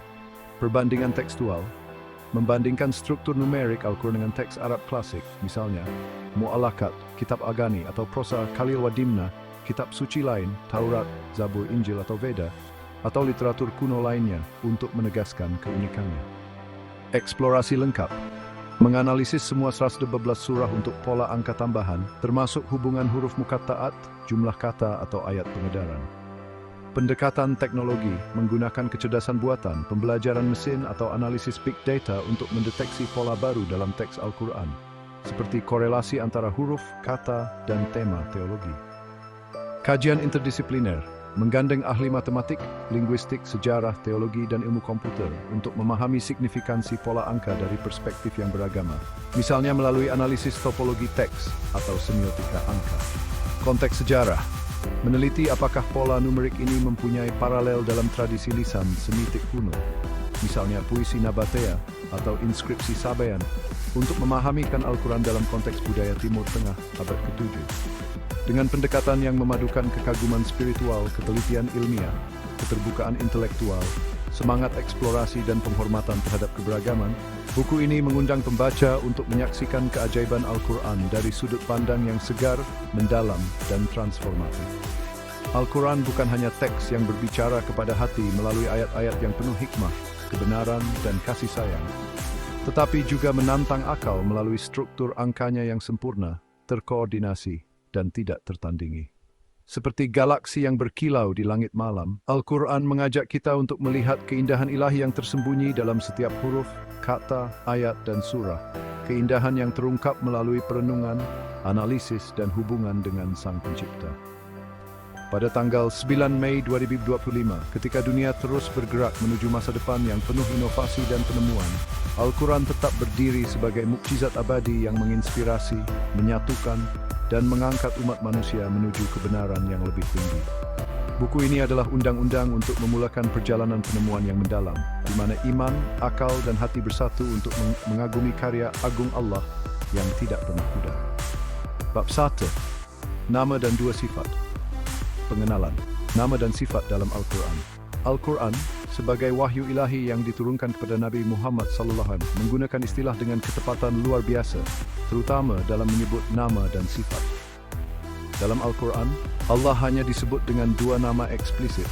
Perbandingan tekstual, membandingkan struktur numerik Al-Quran dengan teks Arab klasik, misalnya Mu'alakat, Kitab Agani atau prosa Khalil wa Dimna, kitab suci lain, Taurat, Zabur, Injil atau Veda, atau literatur kuno lainnya untuk menegaskan keunikannya. Eksplorasi lengkap. menganalisis semua 112 surah untuk pola angka tambahan, termasuk hubungan huruf muqatta'at, jumlah kata atau ayat pengedaran. Pendekatan teknologi menggunakan kecerdasan buatan, pembelajaran mesin atau analisis big data untuk mendeteksi pola baru dalam teks Al-Quran, seperti korelasi antara huruf, kata, dan tema teologi. Kajian interdisipliner menggandeng ahli matematik, linguistik, sejarah, teologi, dan ilmu komputer untuk memahami signifikansi pola angka dari perspektif yang beragama, misalnya melalui analisis topologi teks atau semiotika angka. Konteks sejarah meneliti apakah pola numerik ini mempunyai paralel dalam tradisi lisan Semitik kuno, misalnya puisi Nabatea atau inskripsi Sabayan, untuk memahami Al-Quran dalam konteks budaya Timur Tengah abad ke-7. Dengan pendekatan yang memadukan kekaguman spiritual, ketelitian ilmiah, keterbukaan intelektual, semangat eksplorasi dan penghormatan terhadap keberagaman, buku ini mengundang pembaca untuk menyaksikan keajaiban Al-Quran dari sudut pandang yang segar, mendalam, dan transformatif. Al-Quran bukan hanya teks yang berbicara kepada hati melalui ayat-ayat yang penuh hikmah, kebenaran, dan kasih sayang, tetapi juga menantang akal melalui struktur angkanya yang sempurna, terkoordinasi, dan tidak tertandingi. Seperti galaksi yang berkilau di langit malam, Al-Quran mengajak kita untuk melihat keindahan ilahi yang tersembunyi dalam setiap huruf, kata, ayat, dan surah. Keindahan yang terungkap melalui perenungan, analisis, dan hubungan dengan Sang Pencipta. Pada tanggal 9 Mei 2025, ketika dunia terus bergerak menuju masa depan yang penuh inovasi dan penemuan, Al-Quran tetap berdiri sebagai mukjizat abadi yang menginspirasi, menyatukan, dan mengangkat umat manusia menuju kebenaran yang lebih tinggi. Buku ini adalah undang-undang untuk memulakan perjalanan penemuan yang mendalam, di mana iman, akal, dan hati bersatu untuk mengagumi karya agung Allah yang tidak pernah pudar. Bab 1. Nama dan dua sifat. Pengenalan, nama dan sifat dalam Al-Quran. Al-Quran, sebagai wahyu ilahi yang diturunkan kepada Nabi Muhammad SAW, menggunakan istilah dengan ketepatan luar biasa, terutama dalam menyebut nama dan sifat. Dalam Al-Quran, Allah hanya disebut dengan dua nama eksplisit,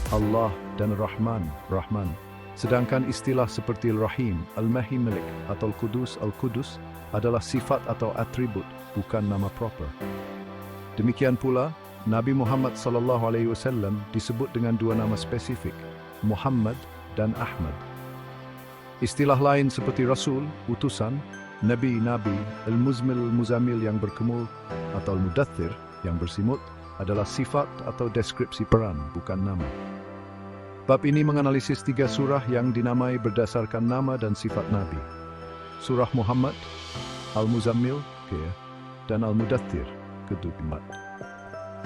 Allah dan Rahman, Rahman. Sedangkan istilah seperti Rahim, Al-Mahimalik, atau Al-Qudus, Al-Qudus, adalah sifat atau atribut, bukan nama proper. Demikian pula, Nabi Muhammad SAW disebut dengan dua nama spesifik, Muhammad dan Ahmad. Istilah lain seperti Rasul, utusan, Nabi, Al-Muzmil, Al-Muzamil yang berkemul, atau Al-Mudaththir yang bersimut, adalah sifat atau deskripsi peran, bukan nama. Bab ini menganalisis 3 surah yang dinamai berdasarkan nama dan sifat Nabi. Surah Muhammad, Al-Muzammil, dan Al-Mudaththir, ke-4.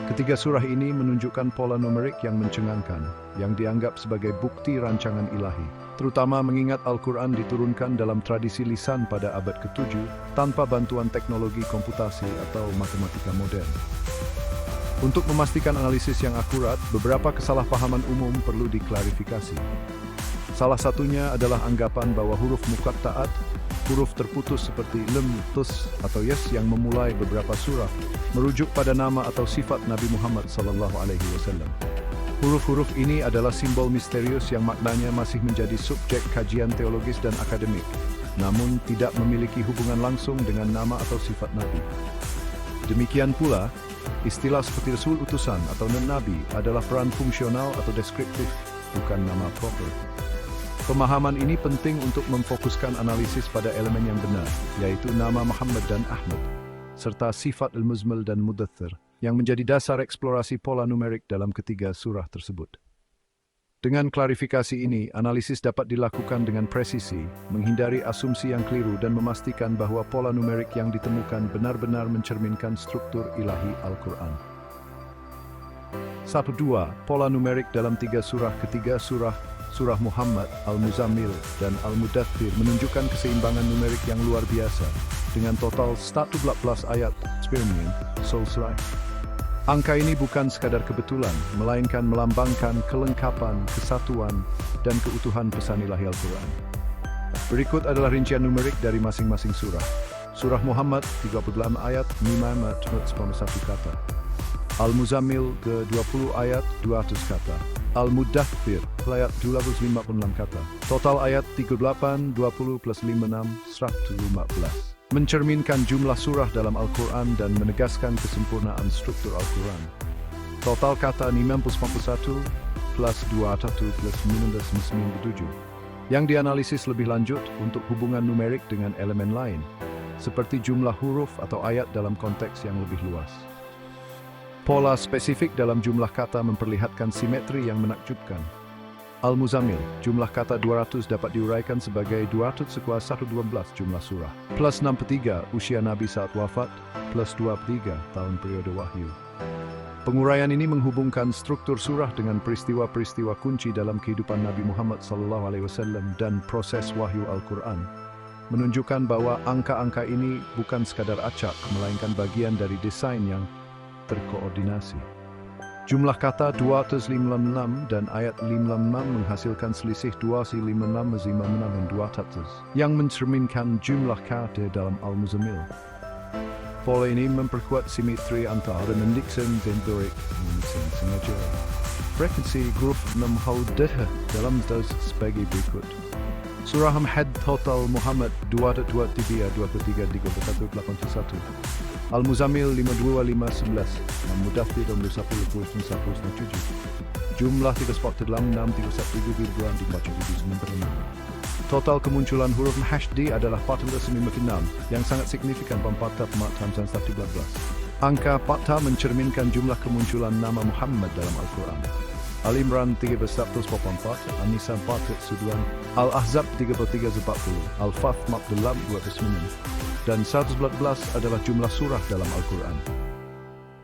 Ketiga surah ini menunjukkan pola numerik yang mencengangkan, yang dianggap sebagai bukti rancangan ilahi, terutama mengingat Al-Quran diturunkan dalam tradisi lisan pada abad ke-7 tanpa bantuan teknologi komputasi atau matematika modern. Untuk memastikan analisis yang akurat, beberapa kesalahpahaman umum perlu diklarifikasi. Salah satunya adalah anggapan bahwa huruf muqatta'at, huruf terputus seperti lem, tus, atau yes yang memulai beberapa surah, merujuk pada nama atau sifat Nabi Muhammad SAW. Huruf-huruf ini adalah simbol misterius yang maknanya masih menjadi subjek kajian teologis dan akademik, namun tidak memiliki hubungan langsung dengan nama atau sifat Nabi. Demikian pula, istilah seperti Rasul utusan atau non-Nabi adalah peran fungsional atau deskriptif, bukan nama proper. Pemahaman ini penting untuk memfokuskan analisis pada elemen yang benar, yaitu nama Muhammad dan Ahmad, serta sifat Al-Muzmil dan Mudaththir, yang menjadi dasar eksplorasi pola numerik dalam ketiga surah tersebut. Dengan klarifikasi ini, analisis dapat dilakukan dengan presisi, menghindari asumsi yang keliru dan memastikan bahwa pola numerik yang ditemukan benar-benar mencerminkan struktur ilahi Al-Quran. 1. Pola numerik dalam 3 surah. Ketiga surah Muhammad, Al-Muzammil, dan Al-Mudaththir menunjukkan keseimbangan numerik yang luar biasa, dengan total 114 ayat, Spirmian, Soulsrai. Angka ini bukan sekadar kebetulan, melainkan melambangkan kelengkapan, kesatuan, dan keutuhan pesan ilahi Al-Quran. Berikut adalah rincian numerik dari masing-masing surah. Surah Muhammad, 38 ayat, 5 ayat, 1 kata. Al-Muzammil ke-20 ayat 200 kata. Al-Muddathir ayat 256 kata. Total ayat 38, 20 plus 56, 115. Mencerminkan jumlah surah dalam Al-Quran dan menegaskan kesempurnaan struktur Al-Quran. Total kata 941 plus 200 plus 1997. Yang dianalisis lebih lanjut untuk hubungan numerik dengan elemen lain, seperti jumlah huruf atau ayat dalam konteks yang lebih luas. Pola spesifik dalam jumlah kata memperlihatkan simetri yang menakjubkan. Al-Muzammil, jumlah kata 200 dapat diuraikan sebagai 200 sekuasa 112 jumlah surah, plus 63 usia Nabi saat wafat, plus 23 tahun periode wahyu. Penguraian ini menghubungkan struktur surah dengan peristiwa-peristiwa kunci dalam kehidupan Nabi Muhammad SAW dan proses wahyu Al-Quran, menunjukkan bahwa angka-angka ini bukan sekadar acak, melainkan bagian dari desain yang terkoordinasi. Jumlah kata 256 dan ayat 56 menghasilkan selisih 256, 56 dan 200 yang mencerminkan jumlah kata dalam Al-Muzammil. Pola ini memperkuat simetri antara mendiksen dan dorik mendiksen sengaja. Frekuensi grup 6 haudah dalam tas sebagai berikut. Surah Al-Had total Muhammad 223 23 31 81. Al-Muzammil 52 5 11. Al-Muddathir 10 10 10 7. Jumlah 3 spot 6 6 31 2 dibaca 96. Total kemunculan huruf Hashdi adalah 456 yang sangat signifikan pada Ma'tam 114. Angka 4 mencerminkan jumlah kemunculan nama Muhammad dalam Al-Quran. Al-Imran 13 44, An-Nisa 4 Al-Ahzab 33 40, Al-Fath 48 29, dan 114 adalah jumlah surah dalam Al-Quran.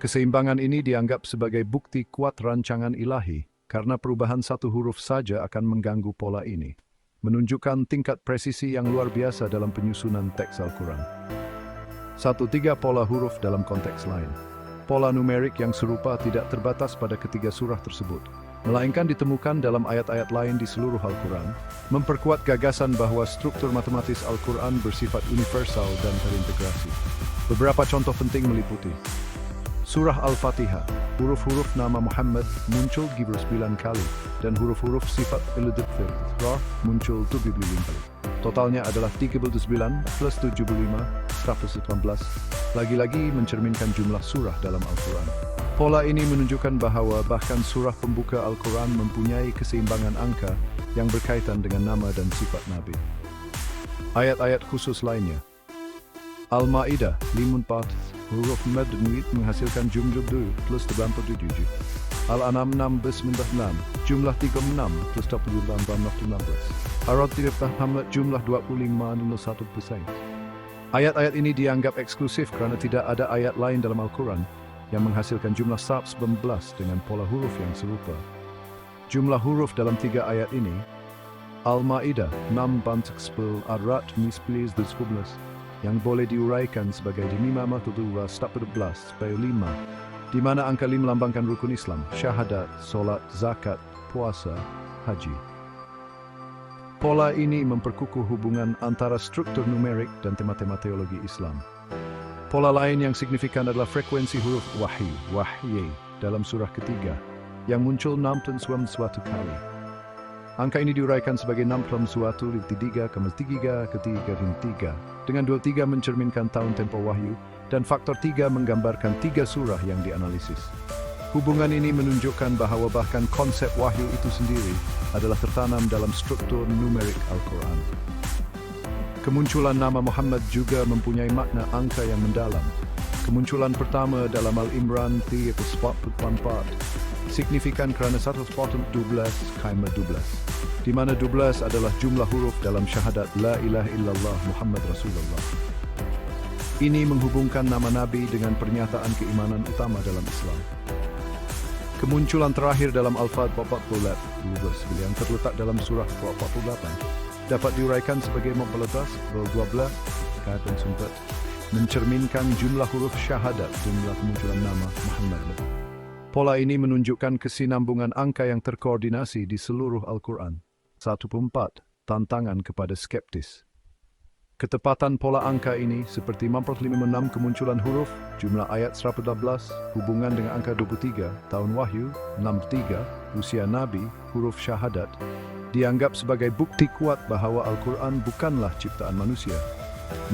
Keseimbangan ini dianggap sebagai bukti kuat rancangan ilahi, karena perubahan satu huruf saja akan mengganggu pola ini, menunjukkan tingkat presisi yang luar biasa dalam penyusunan teks Al-Quran. 1-3 pola huruf dalam konteks lain. Pola numerik yang serupa tidak terbatas pada ketiga surah tersebut, melainkan ditemukan dalam ayat-ayat lain di seluruh Al-Quran, memperkuat gagasan bahwa struktur matematis Al-Quran bersifat universal dan terintegrasi. Beberapa contoh penting meliputi Surah Al-Fatihah, huruf-huruf nama Muhammad muncul 9 kali, dan huruf-huruf sifat Al-Dhikr muncul 17 kali. Totalnya adalah 39 plus 75, 118, lagi-lagi mencerminkan jumlah surah dalam Al-Quran. Pola ini menunjukkan bahwa bahkan surah pembuka Al-Quran mempunyai keseimbangan angka yang berkaitan dengan nama dan sifat Nabi. Ayat-ayat khusus lainnya. Al-Ma'idah 54, huruf mad nuit menghasilkan jumlah 2 plus 87. Al-An'am 6 jumlah 36 plus 16. Arad 3 Hamlet jumlah 25.1%. Ayat-ayat ini dianggap eksklusif karena tidak ada ayat lain dalam Al-Quran yang menghasilkan jumlah 19 dengan pola huruf yang serupa. Jumlah huruf dalam 3 ayat ini, Al-Ma'idah 6 bantuk 10, Ar-Ra'd 11 yang boleh diuraikan sebagai 5 supaya 5, di mana angka 5 melambangkan rukun Islam, syahadat, solat, zakat, puasa, haji. Pola ini memperkukuh hubungan antara struktur numerik dan tema-tema teologi Islam. Pola lain yang signifikan adalah frekuensi huruf wahyi dalam surah ketiga, yang muncul 6 suatu kali. Angka ini diuraikan sebagai 6 suatu di 3, ketiga, dengan 23 mencerminkan tahun tempo wahyu, dan faktor 3 menggambarkan 3 surah yang dianalisis. Hubungan ini menunjukkan bahwa bahkan konsep wahyu itu sendiri adalah tertanam dalam struktur numerik Al-Quran. Kemunculan nama Muhammad juga mempunyai makna angka yang mendalam. Kemunculan pertama dalam Al-Imran 344 signifikan kerana 112 kaima 12, di mana 12 adalah jumlah huruf dalam syahadat La ilaha illallah Muhammad Rasulullah. Ini menghubungkan nama Nabi dengan pernyataan keimanan utama dalam Islam. Kemunculan terakhir dalam Al-Fat 48 yang terletak dalam surah 48 dapat diuraikan sebagai 12 kaitan sumber, mencerminkan jumlah huruf syahadat jumlah kemunculan nama Muhammad. Pola ini menunjukkan kesinambungan angka yang terkoordinasi di seluruh Al-Quran. 1.4 Tantangan kepada skeptis. Ketepatan pola angka ini seperti memperlihatkan kemunculan huruf, jumlah ayat 118, hubungan dengan angka 23, tahun Wahyu, 63, usia Nabi, huruf syahadat, dianggap sebagai bukti kuat bahwa Al-Quran bukanlah ciptaan manusia.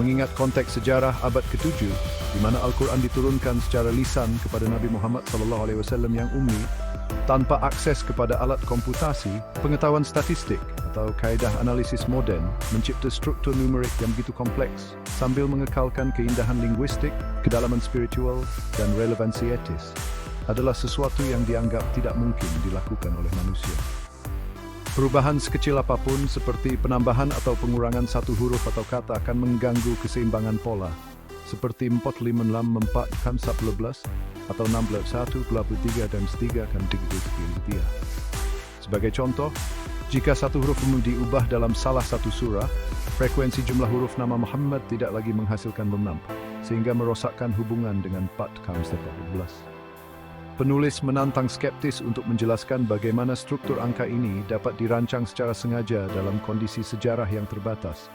Mengingat konteks sejarah abad ke-7, di mana Al-Quran diturunkan secara lisan kepada Nabi Muhammad SAW yang ummi, tanpa akses kepada alat komputasi, pengetahuan statistik, atau kaedah analisis moden, mencipta struktur numerik yang begitu kompleks, sambil mengekalkan keindahan linguistik, kedalaman spiritual, dan relevansi etis, adalah sesuatu yang dianggap tidak mungkin dilakukan oleh manusia. Perubahan sekecil apapun seperti penambahan atau pengurangan satu huruf atau kata akan mengganggu keseimbangan pola, seperti 456 4 11 atau 16 1 23 dan 3 kan 39. Sebagai contoh, jika satu huruf diubah dalam salah satu surah, frekuensi jumlah huruf nama Muhammad tidak lagi menghasilkan 6, sehingga merosakkan hubungan dengan 4 11. Penulis menantang skeptis untuk menjelaskan bagaimana struktur angka ini dapat dirancang secara sengaja dalam kondisi sejarah yang terbatas,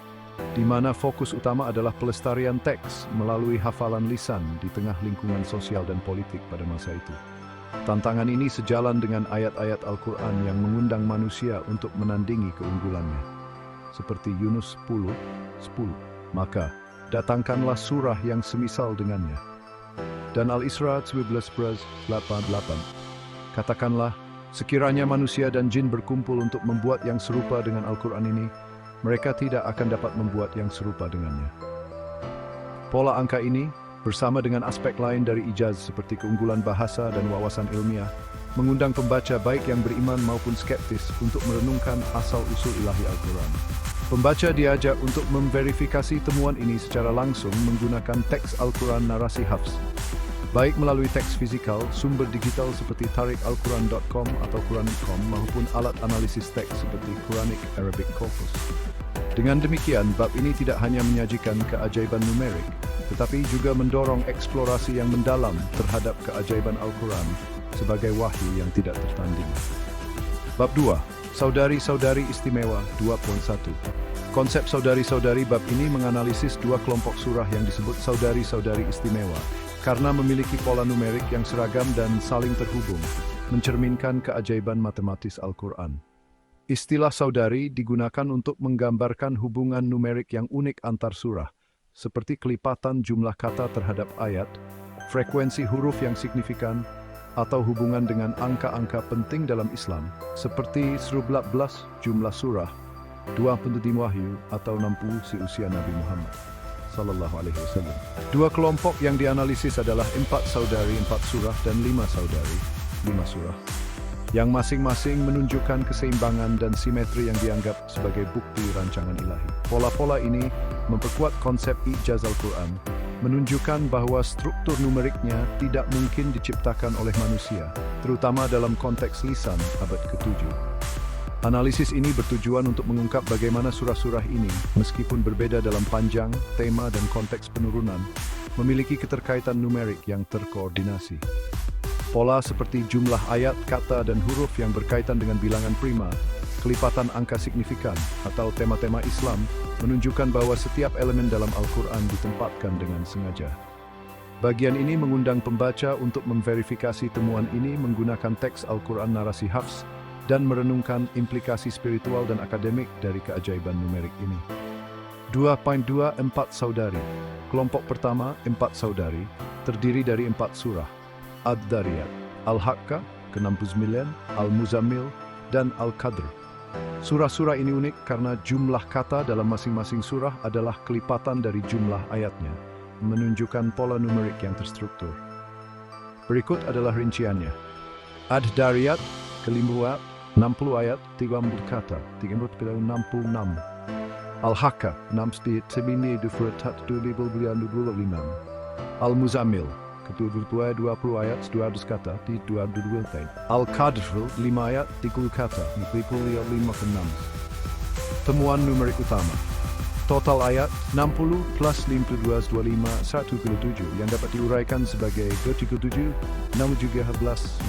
di mana fokus utama adalah pelestarian teks melalui hafalan lisan di tengah lingkungan sosial dan politik pada masa itu. Tantangan ini sejalan dengan ayat-ayat Al-Quran yang mengundang manusia untuk menandingi keunggulannya. Seperti Yunus 10:10, maka datangkanlah surah yang semisal dengannya. Dan Al-Isra 12:88, katakanlah, sekiranya manusia dan jin berkumpul untuk membuat yang serupa dengan Al-Quran ini, mereka tidak akan dapat membuat yang serupa dengannya. Pola angka ini, bersama dengan aspek lain dari ijaz seperti keunggulan bahasa dan wawasan ilmiah, mengundang pembaca baik yang beriman maupun skeptis untuk merenungkan asal-usul ilahi Al-Quran. Pembaca diajak untuk memverifikasi temuan ini secara langsung menggunakan teks Al-Quran narasi Hafs, baik melalui teks fisikal, sumber digital seperti tarikalquran.com atau Quranic.com maupun alat analisis teks seperti Quranic Arabic Corpus. Dengan demikian, bab ini tidak hanya menyajikan keajaiban numerik, tetapi juga mendorong eksplorasi yang mendalam terhadap keajaiban Al-Quran sebagai wahyu yang tidak tertanding. Bab 2. Saudari-saudari istimewa 2.1. Konsep saudari-saudari bab ini menganalisis dua kelompok surah yang disebut saudari-saudari istimewa karena memiliki pola numerik yang seragam dan saling terhubung, mencerminkan keajaiban matematis Al-Quran. Istilah saudari digunakan untuk menggambarkan hubungan numerik yang unik antar surah, seperti kelipatan jumlah kata terhadap ayat, frekuensi huruf yang signifikan, atau hubungan dengan angka-angka penting dalam Islam, seperti 11 jumlah surah, 20 Wahyu, atau 60 si usia Nabi Muhammad Sallallahu Alaihi Wasallam. Dua kelompok yang dianalisis adalah 4 saudari 4 surah dan 5 saudari 5 surah, yang masing-masing menunjukkan keseimbangan dan simetri yang dianggap sebagai bukti rancangan ilahi. Pola-pola ini memperkuat konsep ijaz Al-Quran, menunjukkan bahwa struktur numeriknya tidak mungkin diciptakan oleh manusia, terutama dalam konteks lisan abad ke-7. Analisis ini bertujuan untuk mengungkap bagaimana surah-surah ini, meskipun berbeda dalam panjang, tema, dan konteks penurunan, memiliki keterkaitan numerik yang terkoordinasi. Pola seperti jumlah ayat, kata, dan huruf yang berkaitan dengan bilangan prima, kelipatan angka signifikan, atau tema-tema Islam, menunjukkan bahwa setiap elemen dalam Al-Quran ditempatkan dengan sengaja. Bagian ini mengundang pembaca untuk memverifikasi temuan ini menggunakan teks Al-Quran narasi Hafs, dan merenungkan implikasi spiritual dan akademik dari keajaiban numerik ini. 2.2 4 saudari. Kelompok pertama, 4 saudari, terdiri dari 4 surah: Ad-Dariyat, Al-Haqqah, ke-69, Al-Muzammil, dan Al-Qadr. Surah-surah ini unik karena jumlah kata dalam masing-masing surah adalah kelipatan dari jumlah ayatnya, menunjukkan pola numerik yang terstruktur. Berikut adalah rinciannya. Ad-Dariyat, ke-50, 60 ayat, 30 kata, 366. Al-Haqqah, 69 Al-Muzammil, ke-20 ayat, 200 kata, 220. Al-Qadr, 5 ayat, 30 kata, 35. Temuan numerik utama. Total ayat 60 plus 52, 25, 1,7 yang dapat diuraikan sebagai 37, 6 juga 11.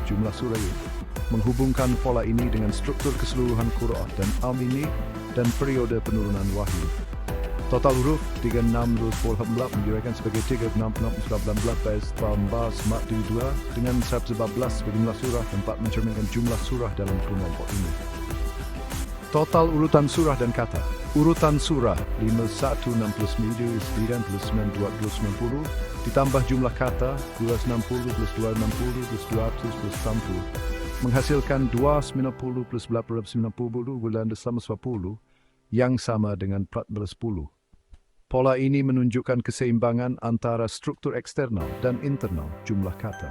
Jumlah surah itu menghubungkan pola ini dengan struktur keseluruhan Qur'an dan ini dan periode penurunan wahyu. Total huruf 3618 diriwayatkan sebagai 3619 dengan 114 sebagai jumlah surah dan 4 mencerminkan jumlah surah dalam kelompok ini. Total urutan surah dan kata. Urutan surah 51, 69, 99, 290 ditambah jumlah kata 260 plus 260 plus 200 plus 60 menghasilkan 290 plus 90 bulan selama 10 yang sama dengan 1410. Pola ini menunjukkan keseimbangan antara struktur eksternal dan internal jumlah kata.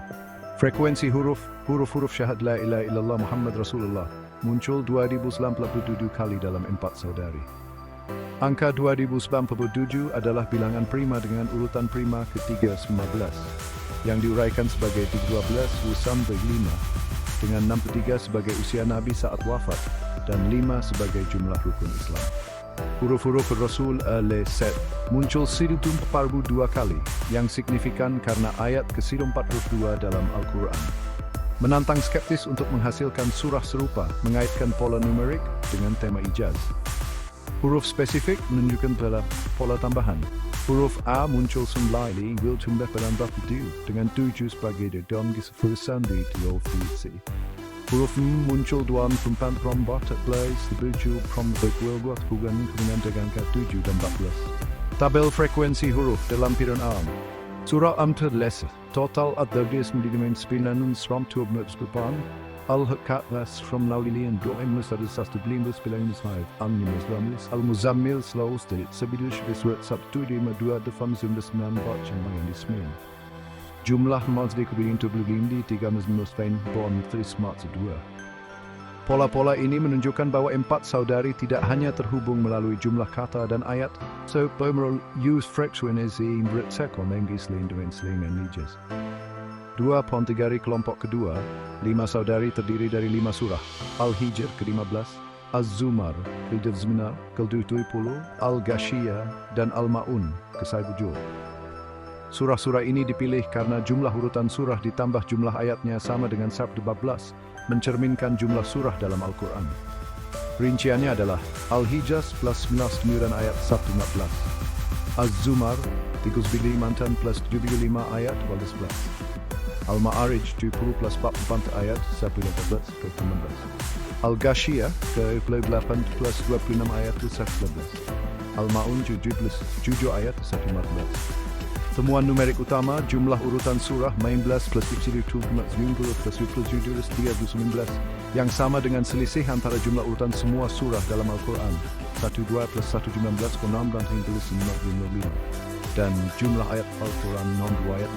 Frekuensi huruf-huruf syahad la ilaha illallah Muhammad Rasulullah muncul 2097 kali dalam 4 saudari. Angka 2097 adalah bilangan prima dengan urutan prima ke-315 yang diuraikan sebagai 12 sampai 5 dengan 63 sebagai usia Nabi saat wafat dan 5 sebagai jumlah rukun Islam. Huruf-huruf Rasul Set muncul 142 kali yang signifikan karena ayat ke-42 dalam Al-Quran. Menantang skeptis untuk menghasilkan surah serupa mengaitkan pola numerik dengan tema ijaz. Huruf spesifik menunjukkan pola tambahan. Huruf A muncul sembilan dengan 7 sebagai dongis fursandi di ofisi. Huruf M muncul 24 17 buat hubungan dengan angka 7 dan 14. Tabel frekuensi huruf dalam piran Am. Surah Am terlesa. Total at 39 Al-Hakatlas from Laulilian Doim Musad Sasta Blimbus Bilangus Hive Al-Nimus Ramlis Al-Muzammil Slow State Sabidush Biswat Sabtu di Madua Defam Zumdas Nan Bachan Mayan Dismin. Jumlah mazdi kubing tu belindi 3 Spain Bond 3 Smart 2. Pola-pola ini menunjukkan bahwa 4 saudari tidak hanya terhubung melalui jumlah kata dan ayat, so pemerol use frekuensi bersekon menggis dengan selingan nijas. 2.3 kelompok kedua, 5 saudari terdiri dari 5 surah, Al-Hijr ke-15, Az-Zumar ke-19, ke-20, Al-Ghashiyah dan Al-Ma'un ke-17. Surah-surah ini dipilih karena jumlah urutan surah ditambah jumlah ayatnya sama dengan 14, mencerminkan jumlah surah dalam Al-Quran. Rinciannya adalah Al-Hijaz plus 99 ayat 114, Az-Zumar 39 plus 75 ayat 11, Al-Ma'arij 70 plus 44 ayat 114 ke 16, Al-Ghashiyah ke 8 plus 26 ayat 11, Al-Ma'un 7 plus 7 ayat 114. Temuan numerik utama, jumlah urutan surah 19 plus 20 plus 27 19 yang sama dengan selisih antara jumlah urutan semua surah dalam Al-Quran 12 plus 119 6 dan 55 dan jumlah ayat Al-Quran 62 ayat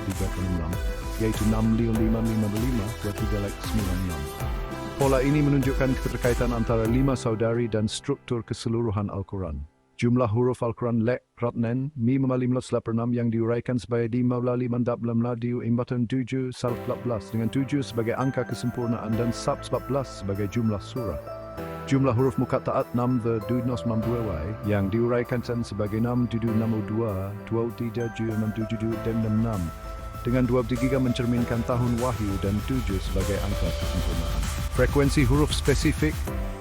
36 yaitu 6555 96. Pola ini menunjukkan keterkaitan antara 5 saudari dan struktur keseluruhan Al-Quran. Jumlah huruf Al-Quran lek ratnen mi memalimlos 86 yang diuraikan sebagai 15 mandablam imbatan 7 salf 14 dengan 7 sebagai angka kesempurnaan dan sab 14 sebagai jumlah surah. Jumlah huruf muqatta'at 6 the dudnos mambuewai yang diuraikan sebagai 6 dudu 62 23 67 dan 66 dengan 23 mencerminkan tahun wahyu dan 7 sebagai angka kesempurnaan. Frekuensi huruf spesifik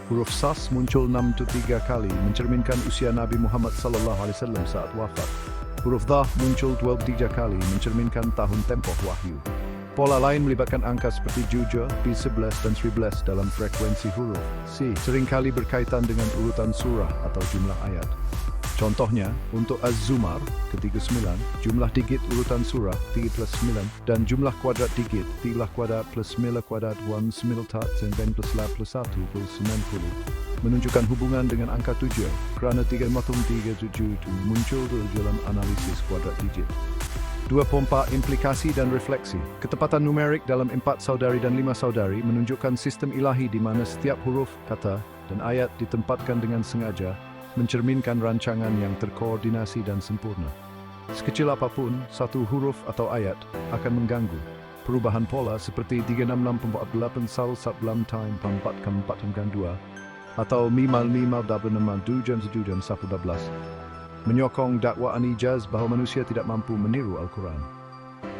huruf Sas muncul 63 kali mencerminkan usia Nabi Muhammad SAW saat wafat. Huruf Dha muncul 23 kali mencerminkan tahun tempoh wahyu. Pola lain melibatkan angka seperti Juja, P11 dan 11 dalam frekuensi huruf C seringkali berkaitan dengan urutan surah atau jumlah ayat. Contohnya, untuk Az-Zumar ke-39, jumlah digit urutan surah 3 plus 9 dan jumlah kuadrat digit 3 kuadrat plus 9 kuadrat 1 9 tat 9 plus 1 plus 1 plus 90 menunjukkan hubungan dengan angka 7 kerana 3 matung 37 muncul dalam analisis kuadrat digit. 2 pompa implikasi dan refleksi. Ketepatan numerik dalam 4 saudari dan 5 saudari menunjukkan sistem ilahi di mana setiap huruf, kata, dan ayat ditempatkan dengan sengaja mencerminkan rancangan yang terkoordinasi dan sempurna. Sekecil apapun, satu huruf atau ayat akan mengganggu. Perubahan pola seperti 366.8 sal sablam time 4 atau mimal 7 jam 11 menyokong dakwaan ijaz bahawa manusia tidak mampu meniru Al-Quran.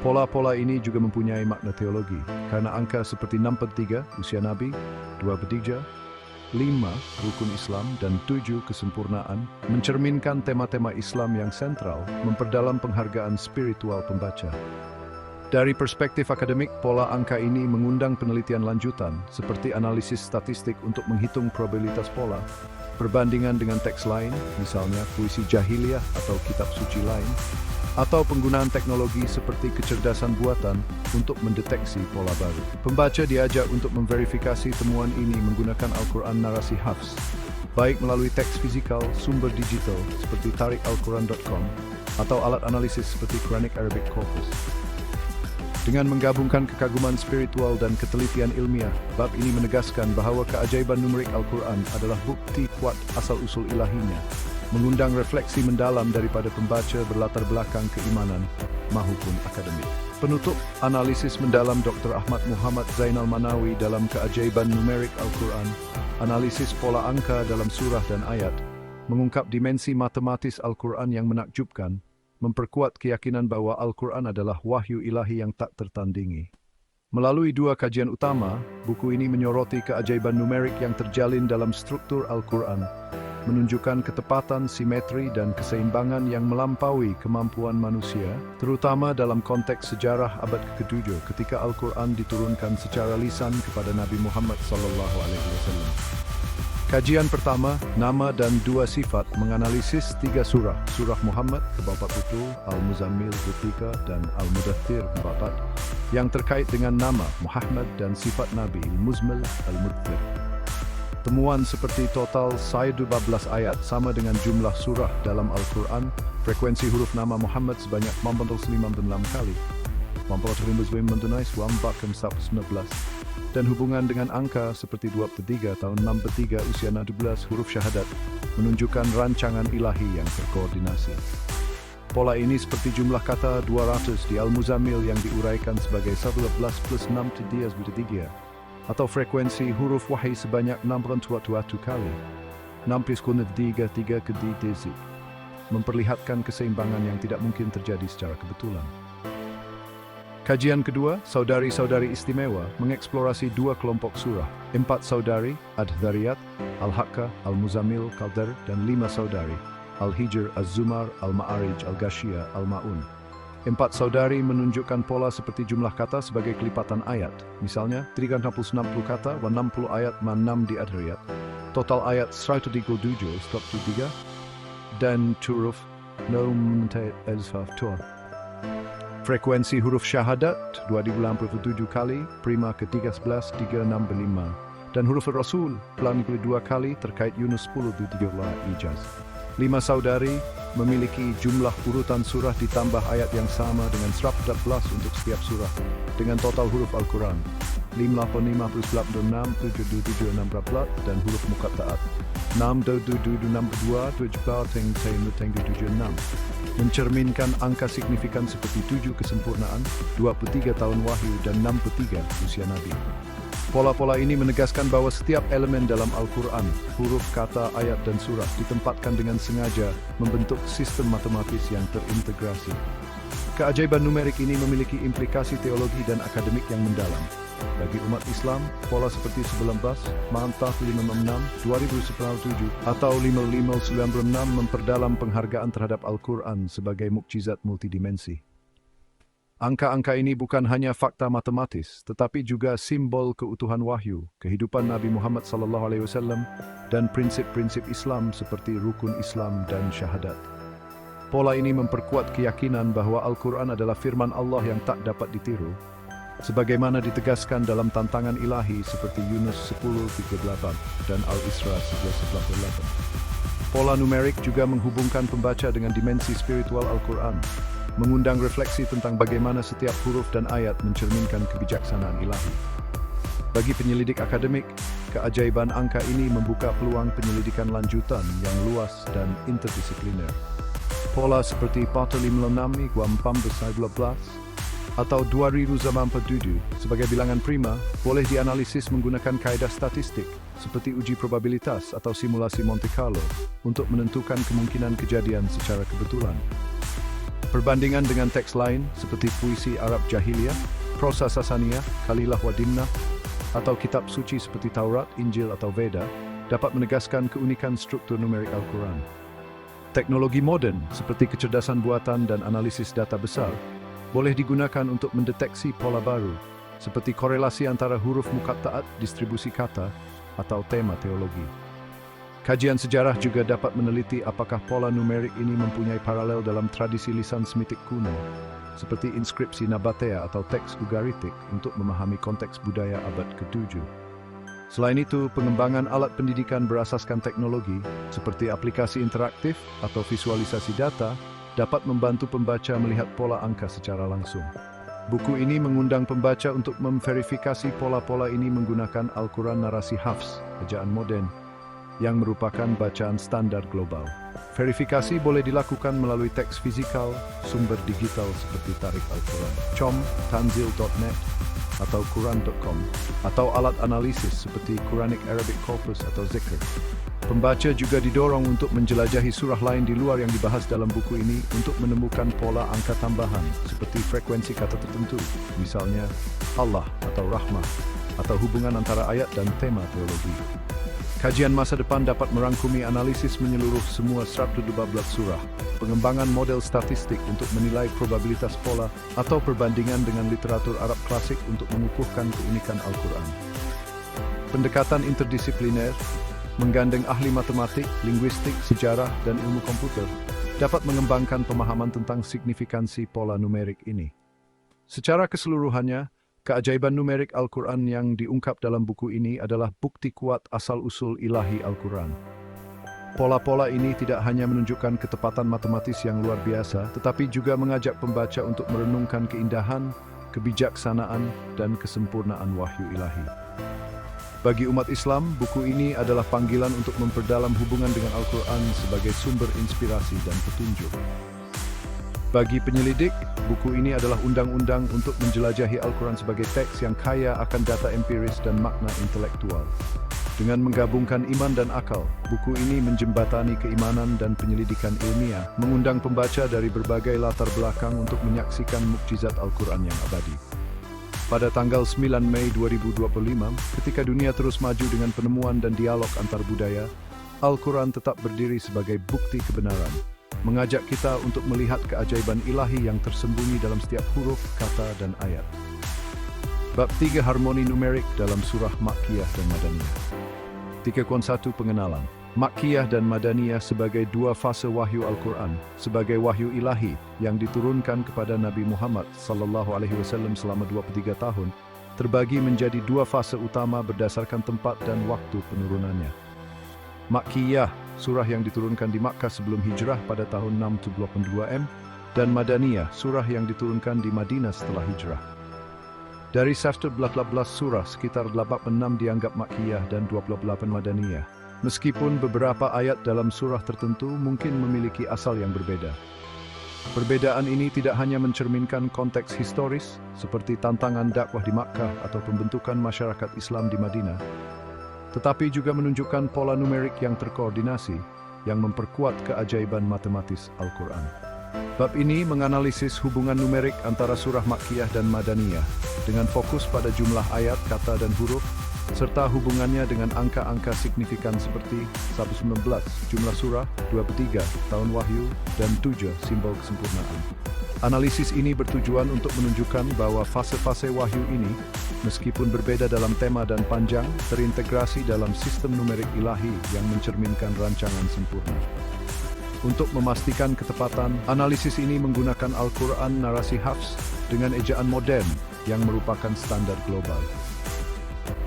Pola-pola ini juga mempunyai makna teologi, karena angka seperti 6/3 usia Nabi, 2/3, 5. Rukun Islam, dan 7. Kesempurnaan, mencerminkan tema-tema Islam yang sentral, memperdalam penghargaan spiritual pembaca. Dari perspektif akademik, pola angka ini mengundang penelitian lanjutan, seperti analisis statistik untuk menghitung probabilitas pola, perbandingan dengan teks lain, misalnya puisi jahiliyah atau kitab suci lain, atau penggunaan teknologi seperti kecerdasan buatan untuk mendeteksi pola baru. Pembaca diajak untuk memverifikasi temuan ini menggunakan Al-Quran narasi Hafs, baik melalui teks fisikal, sumber digital seperti tarikalquran.com, atau alat analisis seperti Quranic Arabic Corpus. Dengan menggabungkan kekaguman spiritual dan ketelitian ilmiah, bab ini menegaskan bahwa keajaiban numerik Al-Quran adalah bukti kuat asal-usul ilahinya, mengundang refleksi mendalam daripada pembaca berlatar belakang keimanan maupun akademik. Penutup, analisis mendalam Dr. Ahmad Muhammad Zainal Manawi dalam keajaiban numerik Al-Quran, analisis pola angka dalam surah dan ayat, mengungkap dimensi matematis Al-Quran yang menakjubkan, memperkuat keyakinan bahwa Al-Quran adalah wahyu ilahi yang tak tertandingi. Melalui 2 kajian utama, buku ini menyoroti keajaiban numerik yang terjalin dalam struktur Al-Quran, menunjukkan ketepatan, simetri, dan keseimbangan yang melampaui kemampuan manusia, terutama dalam konteks sejarah abad ke-7 ketika Al-Quran diturunkan secara lisan kepada Nabi Muhammad SAW. Kajian pertama, nama dan 2 sifat, menganalisis 3 surah, surah Muhammad ke-40, Al-Muzammil ke-3, dan Al-Mudaththir ke-4, yang terkait dengan nama Muhammad dan sifat Nabi Al-Muzmil, Al-Mudthir. Temuan seperti total 12 ayat sama dengan jumlah surah dalam Al-Quran, frekuensi huruf nama Muhammad sebanyak 456 kali, 419 dan hubungan dengan angka seperti 23 tahun 63 usia 12 huruf syahadat menunjukkan rancangan ilahi yang terkoordinasi. Pola ini seperti jumlah kata 200 di Al-Muzammil yang diuraikan sebagai 11 plus 6 3 atau frekuensi huruf wahyi sebanyak 621 kali, 6,3 ke memperlihatkan keseimbangan yang tidak mungkin terjadi secara kebetulan. Kajian kedua, Saudari-saudari istimewa, mengeksplorasi 2 kelompok surah, 4 saudari, Ad-Dhariyat, Al-Haqqah, Al-Muzammil, Qadar, dan 5 saudari, Al-Hijr, Az-Zumar, Al-Ma'arij, Al-Ghashiyah, Al-Ma'un. 4 saudari menunjukkan pola seperti jumlah kata sebagai kelipatan ayat, misalnya 360 kata, 60 ayat, 6 di Ad-Dhariyat, total ayat 137, stop 3, dan huruf Nomte Ezfaf Tor. Frekuensi huruf syahadat 2087 kali, prima ke-13 365, dan huruf Rasul pelan kedua kali terkait Yunus 10 Ijaz. 5 saudari memiliki jumlah urutan surah ditambah ayat yang sama dengan 14 untuk setiap surah, dengan total huruf Al-Quran 556 dan huruf Muqatta'at 6 mencerminkan angka signifikan seperti 7 kesempurnaan, 23 tahun wahyu, dan 63 usia Nabi. Pola-pola ini menegaskan bahwa setiap elemen dalam Al-Quran, huruf, kata, ayat, dan surah ditempatkan dengan sengaja membentuk sistem matematis yang terintegrasi. Keajaiban numerik ini memiliki implikasi teologi dan akademik yang mendalam. Bagi umat Islam, pola seperti 19, Mantah 566, 2017, atau 5596 memperdalam penghargaan terhadap Al-Quran sebagai mukjizat multidimensi. Angka-angka ini bukan hanya fakta matematis, tetapi juga simbol keutuhan wahyu, kehidupan Nabi Muhammad SAW, dan prinsip-prinsip Islam seperti rukun Islam dan syahadat. Pola ini memperkuat keyakinan bahwa Al-Quran adalah firman Allah yang tak dapat ditiru, sebagaimana ditegaskan dalam tantangan ilahi seperti Yunus 10:38 dan Al-Isra 11:18. Pola numerik juga menghubungkan pembaca dengan dimensi spiritual Al-Quran, mengundang refleksi tentang bagaimana setiap huruf dan ayat mencerminkan kebijaksanaan ilahi. Bagi penyelidik akademik, keajaiban angka ini membuka peluang penyelidikan lanjutan yang luas dan interdisipliner. Pola seperti 456 atau 2047 sebagai bilangan prima boleh dianalisis menggunakan kaedah statistik seperti uji probabilitas atau simulasi Monte Carlo untuk menentukan kemungkinan kejadian secara kebetulan. Perbandingan dengan teks lain seperti puisi Arab Jahiliyah, prosa Sasaniyah, Kalilah wa Dimnah, atau kitab suci seperti Taurat, Injil, atau Veda dapat menegaskan keunikan struktur numerik Al-Quran. Teknologi modern seperti kecerdasan buatan dan analisis data besar boleh digunakan untuk mendeteksi pola baru, seperti korelasi antara huruf muqatta'at, distribusi kata, atau tema teologi. Kajian sejarah juga dapat meneliti apakah pola numerik ini mempunyai paralel dalam tradisi lisan Semitik kuno, seperti inskripsi Nabatea atau teks Ugaritik untuk memahami konteks budaya abad ke-7. Selain itu, pengembangan alat pendidikan berasaskan teknologi, seperti aplikasi interaktif atau visualisasi data, dapat membantu pembaca melihat pola angka secara langsung. Buku ini mengundang pembaca untuk memverifikasi pola-pola ini menggunakan Al-Quran narasi Hafs, ejaan modern, yang merupakan bacaan standar global. Verifikasi boleh dilakukan melalui teks fisikal, sumber digital seperti Tarikh Al-Quran, com, tanzil.net, atau Quran.com, atau alat analisis seperti Quranic Arabic Corpus atau Zikr. Pembaca juga didorong untuk menjelajahi surah lain di luar yang dibahas dalam buku ini untuk menemukan pola angka tambahan seperti frekuensi kata tertentu, misalnya Allah atau Rahmah, atau hubungan antara ayat dan tema teologi. Kajian masa depan dapat merangkumi analisis menyeluruh semua 112 surah, pengembangan model statistik untuk menilai probabilitas pola, atau perbandingan dengan literatur Arab klasik untuk mengukuhkan keunikan Al-Quran. Pendekatan interdisipliner, menggandeng ahli matematik, linguistik, sejarah, dan ilmu komputer, dapat mengembangkan pemahaman tentang signifikansi pola numerik ini. Secara keseluruhannya, keajaiban numerik Al-Quran yang diungkap dalam buku ini adalah bukti kuat asal-usul ilahi Al-Quran. Pola-pola ini tidak hanya menunjukkan ketepatan matematis yang luar biasa, tetapi juga mengajak pembaca untuk merenungkan keindahan, kebijaksanaan, dan kesempurnaan wahyu ilahi. Bagi umat Islam, buku ini adalah panggilan untuk memperdalam hubungan dengan Al-Quran sebagai sumber inspirasi dan petunjuk. Bagi penyelidik, buku ini adalah undang-undang untuk menjelajahi Al-Quran sebagai teks yang kaya akan data empiris dan makna intelektual. Dengan menggabungkan iman dan akal, buku ini menjembatani keimanan dan penyelidikan ilmiah, mengundang pembaca dari berbagai latar belakang untuk menyaksikan mukjizat Al-Quran yang abadi. Pada tanggal 9 Mei 2025, ketika dunia terus maju dengan penemuan dan dialog antar budaya, Al-Quran tetap berdiri sebagai bukti kebenaran, mengajak kita untuk melihat keajaiban ilahi yang tersembunyi dalam setiap huruf, kata, dan ayat. Bab 3 Harmoni numerik dalam surah Makkiyah dan Madaniyah. 3.1 Pengenalan. Makkiyah dan Madaniyah sebagai dua fase wahyu Al-Quran, sebagai wahyu ilahi yang diturunkan kepada Nabi Muhammad SAW selama 23 tahun, terbagi menjadi dua fase utama berdasarkan tempat dan waktu penurunannya. Makkiyah, surah yang diturunkan di Makkah sebelum hijrah pada tahun 682 dan Madaniyah, surah yang diturunkan di Madinah setelah hijrah. Dari 118 surah, sekitar 86 dianggap Makkiyah dan 28 Madaniyah. Meskipun beberapa ayat dalam surah tertentu mungkin memiliki asal yang berbeda. Perbedaan ini tidak hanya mencerminkan konteks historis, seperti tantangan dakwah di Makkah atau pembentukan masyarakat Islam di Madinah, tetapi juga menunjukkan pola numerik yang terkoordinasi, yang memperkuat keajaiban matematis Al-Quran. Bab ini menganalisis hubungan numerik antara surah Makkiyah dan Madaniyah, dengan fokus pada jumlah ayat, kata, dan huruf, serta hubungannya dengan angka-angka signifikan seperti 119, jumlah surah, 23, tahun wahyu, dan 7, simbol kesempurnaan. Analisis ini bertujuan untuk menunjukkan bahwa fase-fase wahyu ini, meskipun berbeda dalam tema dan panjang, terintegrasi dalam sistem numerik ilahi yang mencerminkan rancangan sempurna. Untuk memastikan ketepatan, analisis ini menggunakan Al-Quran narasi Hafs dengan ejaan modern yang merupakan standar global.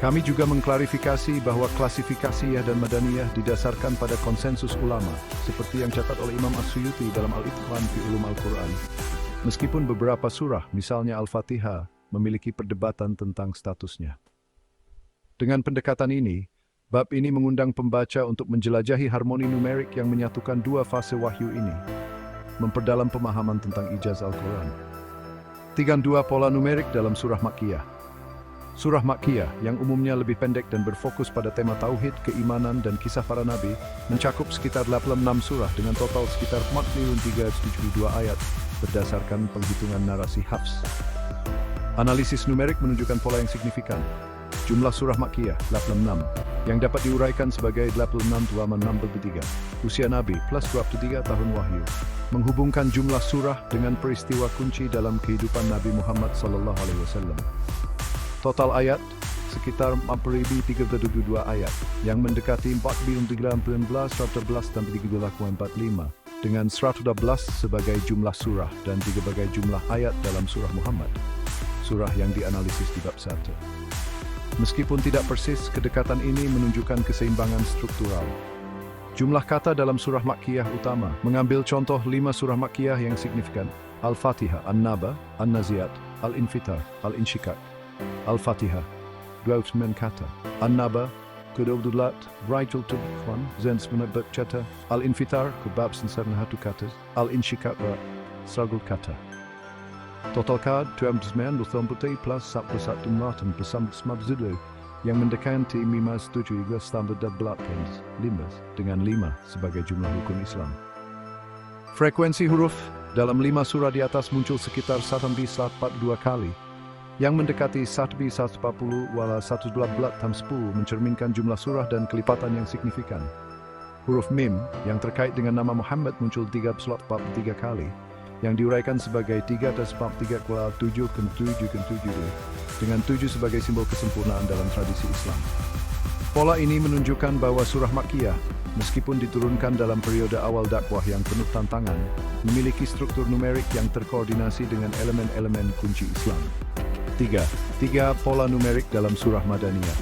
Kami juga mengklarifikasi bahwa klasifikasi Yah dan Madaniyah didasarkan pada konsensus ulama, seperti yang catat oleh Imam As-Suyuti dalam Al-Itqan fi Ulum Al-Quran. Meskipun beberapa surah, misalnya Al-Fatihah, memiliki perdebatan tentang statusnya. Dengan pendekatan ini, bab ini mengundang pembaca untuk menjelajahi harmoni numerik yang menyatukan dua fase wahyu ini, memperdalam pemahaman tentang ijaz Al-Quran. 3.2 Pola numerik dalam surah Makkiyah. Surah Makkiyah, yang umumnya lebih pendek dan berfokus pada tema tauhid, keimanan, dan kisah para nabi, mencakup sekitar 86 surah dengan total sekitar 4.372 ayat berdasarkan penghitungan narasi Hafs. Analisis numerik menunjukkan pola yang signifikan. Jumlah surah Makkiyah 86 yang dapat diuraikan sebagai 86 halaman 63. Usia Nabi plus 23 tahun wahyu. Menghubungkan jumlah surah dengan peristiwa kunci dalam kehidupan Nabi Muhammad SAW. Total ayat sekitar 4.372 ayat yang mendekati 4.319, 111 dan 345 dengan 112 sebagai jumlah surah dan 3 sebagai jumlah ayat dalam surah Muhammad. Surah yang dianalisis di bab 1. Meskipun tidak persis, kedekatan ini menunjukkan keseimbangan struktural. Jumlah kata dalam surah Makkiyah utama mengambil contoh 5 surah Makkiyah yang signifikan: Al-Fatihah, An-Naba, An-Naziat, Al-Infitar, Al-Inshikak. Al-Fatihah 29 kata, An-Naba ke-28 Rajul Tuhan Zen sebenarnya berkata, Al-Infitar kebab sensarna hatu kata, Al-Inshikak seragul kata. Total kad 29 plus 11 bersama semabzulu yang mendekati 57 juga standar belakang 5 dengan 5 sebagai jumlah rukun Islam. Frekuensi huruf dalam 5 surah di atas muncul sekitar 1/42 kali, yang mendekati 1/140 wala 112 times 10 mencerminkan jumlah surah dan kelipatan yang signifikan. Huruf Mim yang terkait dengan nama Muhammad muncul 343 kali, yang diuraikan sebagai 3 atas 43 kuala 7 ke 7 ke 7 dengan 7 sebagai simbol kesempurnaan dalam tradisi Islam. Pola ini menunjukkan bahwa surah Makkiyah, meskipun diturunkan dalam periode awal dakwah yang penuh tantangan, memiliki struktur numerik yang terkoordinasi dengan elemen-elemen kunci Islam. 3. Pola numerik dalam surah Madaniyah.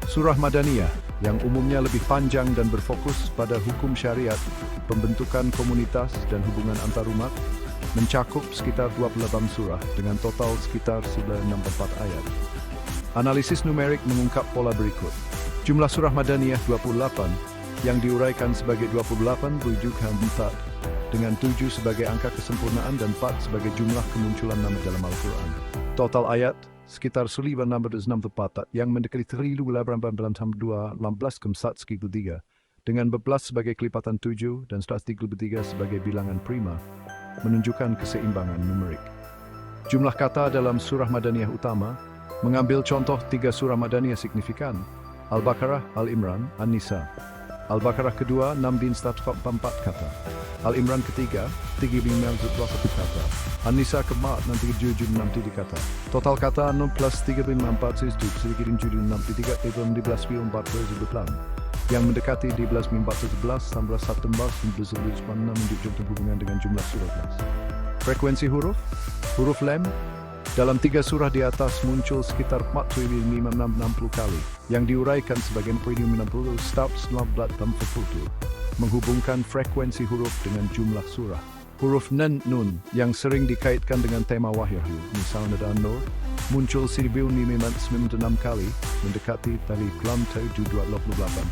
Surah Madaniyah yang umumnya lebih panjang dan berfokus pada hukum syariat, pembentukan komunitas dan hubungan antarumat, mencakup sekitar 28 surah dengan total sekitar 964 ayat. Analisis numerik mengungkap pola berikut. Jumlah surah Madaniyah 28 yang diuraikan sebagai 28 rujukan 4 dengan 7 sebagai angka kesempurnaan dan 4 sebagai jumlah kemunculan nama dalam Al-Quran. Total ayat sekitar 964 yang mendekati 1.812 dengan 12 sebagai kelipatan 7 dan 133 sebagai bilangan prima, menunjukkan keseimbangan numerik. Jumlah kata dalam surah Madaniyah utama mengambil contoh 3 surah Madaniyah signifikan: Al-Baqarah, Al-Imran, An-Nisa. Al-Baqarah kedua 6 bin 144 kata. Al-Imran ketiga 3 bin 1 kata. An-Nisa keempat 67 kata. Total kata 6 plus 3 bin 4 sedikit 63 yang mendekati 11.411 tambah 1 menunjukkan hubungan dengan jumlah surah. Frekuensi huruf Lem dalam 3 surah di atas muncul sekitar 4.560 kali, yang diuraikan sebagai 4.060 start 19 dan 40, menghubungkan frekuensi huruf dengan jumlah surah. Huruf Nun yang sering dikaitkan dengan tema wahyu, misalnya dan Nur, muncul 1.596 kali, mendekati tali kelam 728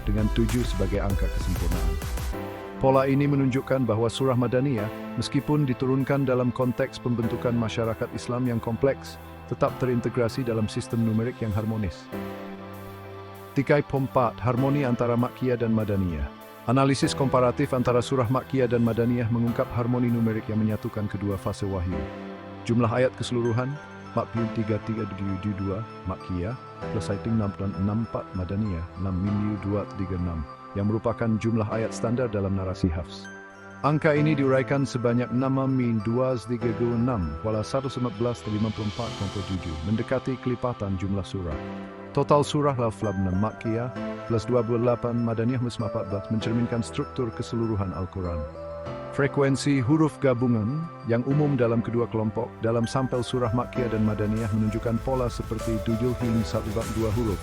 dengan 7 sebagai angka kesempurnaan. Pola ini menunjukkan bahwa surah Madaniyah, meskipun diturunkan dalam konteks pembentukan masyarakat Islam yang kompleks, tetap terintegrasi dalam sistem numerik yang harmonis. 3. Harmoni antara Makkiyah dan Madaniyah. Analisis komparatif antara surah Makkiyah dan Madaniyah mengungkap harmoni numerik yang menyatukan kedua fase wahyu. Jumlah ayat keseluruhan 43,372 Makkiyah plus 64 Madaniyah 6,236 yang merupakan jumlah ayat standar dalam narasi Hafs. Angka ini diuraikan sebanyak 6,236 wala 111,54,7 mendekati kelipatan jumlah surah. Total surah Al-Falaq Makkiyah plus 28 Madaniyah plus 14 mencerminkan struktur keseluruhan Al-Quran. Frekuensi huruf gabungan yang umum dalam kedua kelompok dalam sampel surah Makkiyah dan Madaniyah menunjukkan pola seperti 7 hingga 1 huruf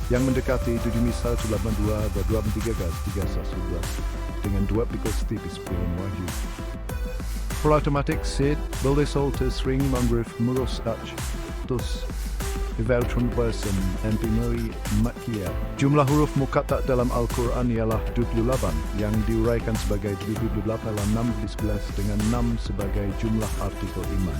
yang mendekati 7 misal 82 dan 23 gas 311 dengan 2 pikos tipis pilihan wahyu. For automatic Sid, Bildesol sering mangrove murus arch, tus, Evaltron Versen, Empimeri Makkiyah. Jumlah huruf muqatta' dalam Al-Quran ialah 28 yang diuraikan sebagai 28 dalam 6 dengan 6 sebagai jumlah artikel iman.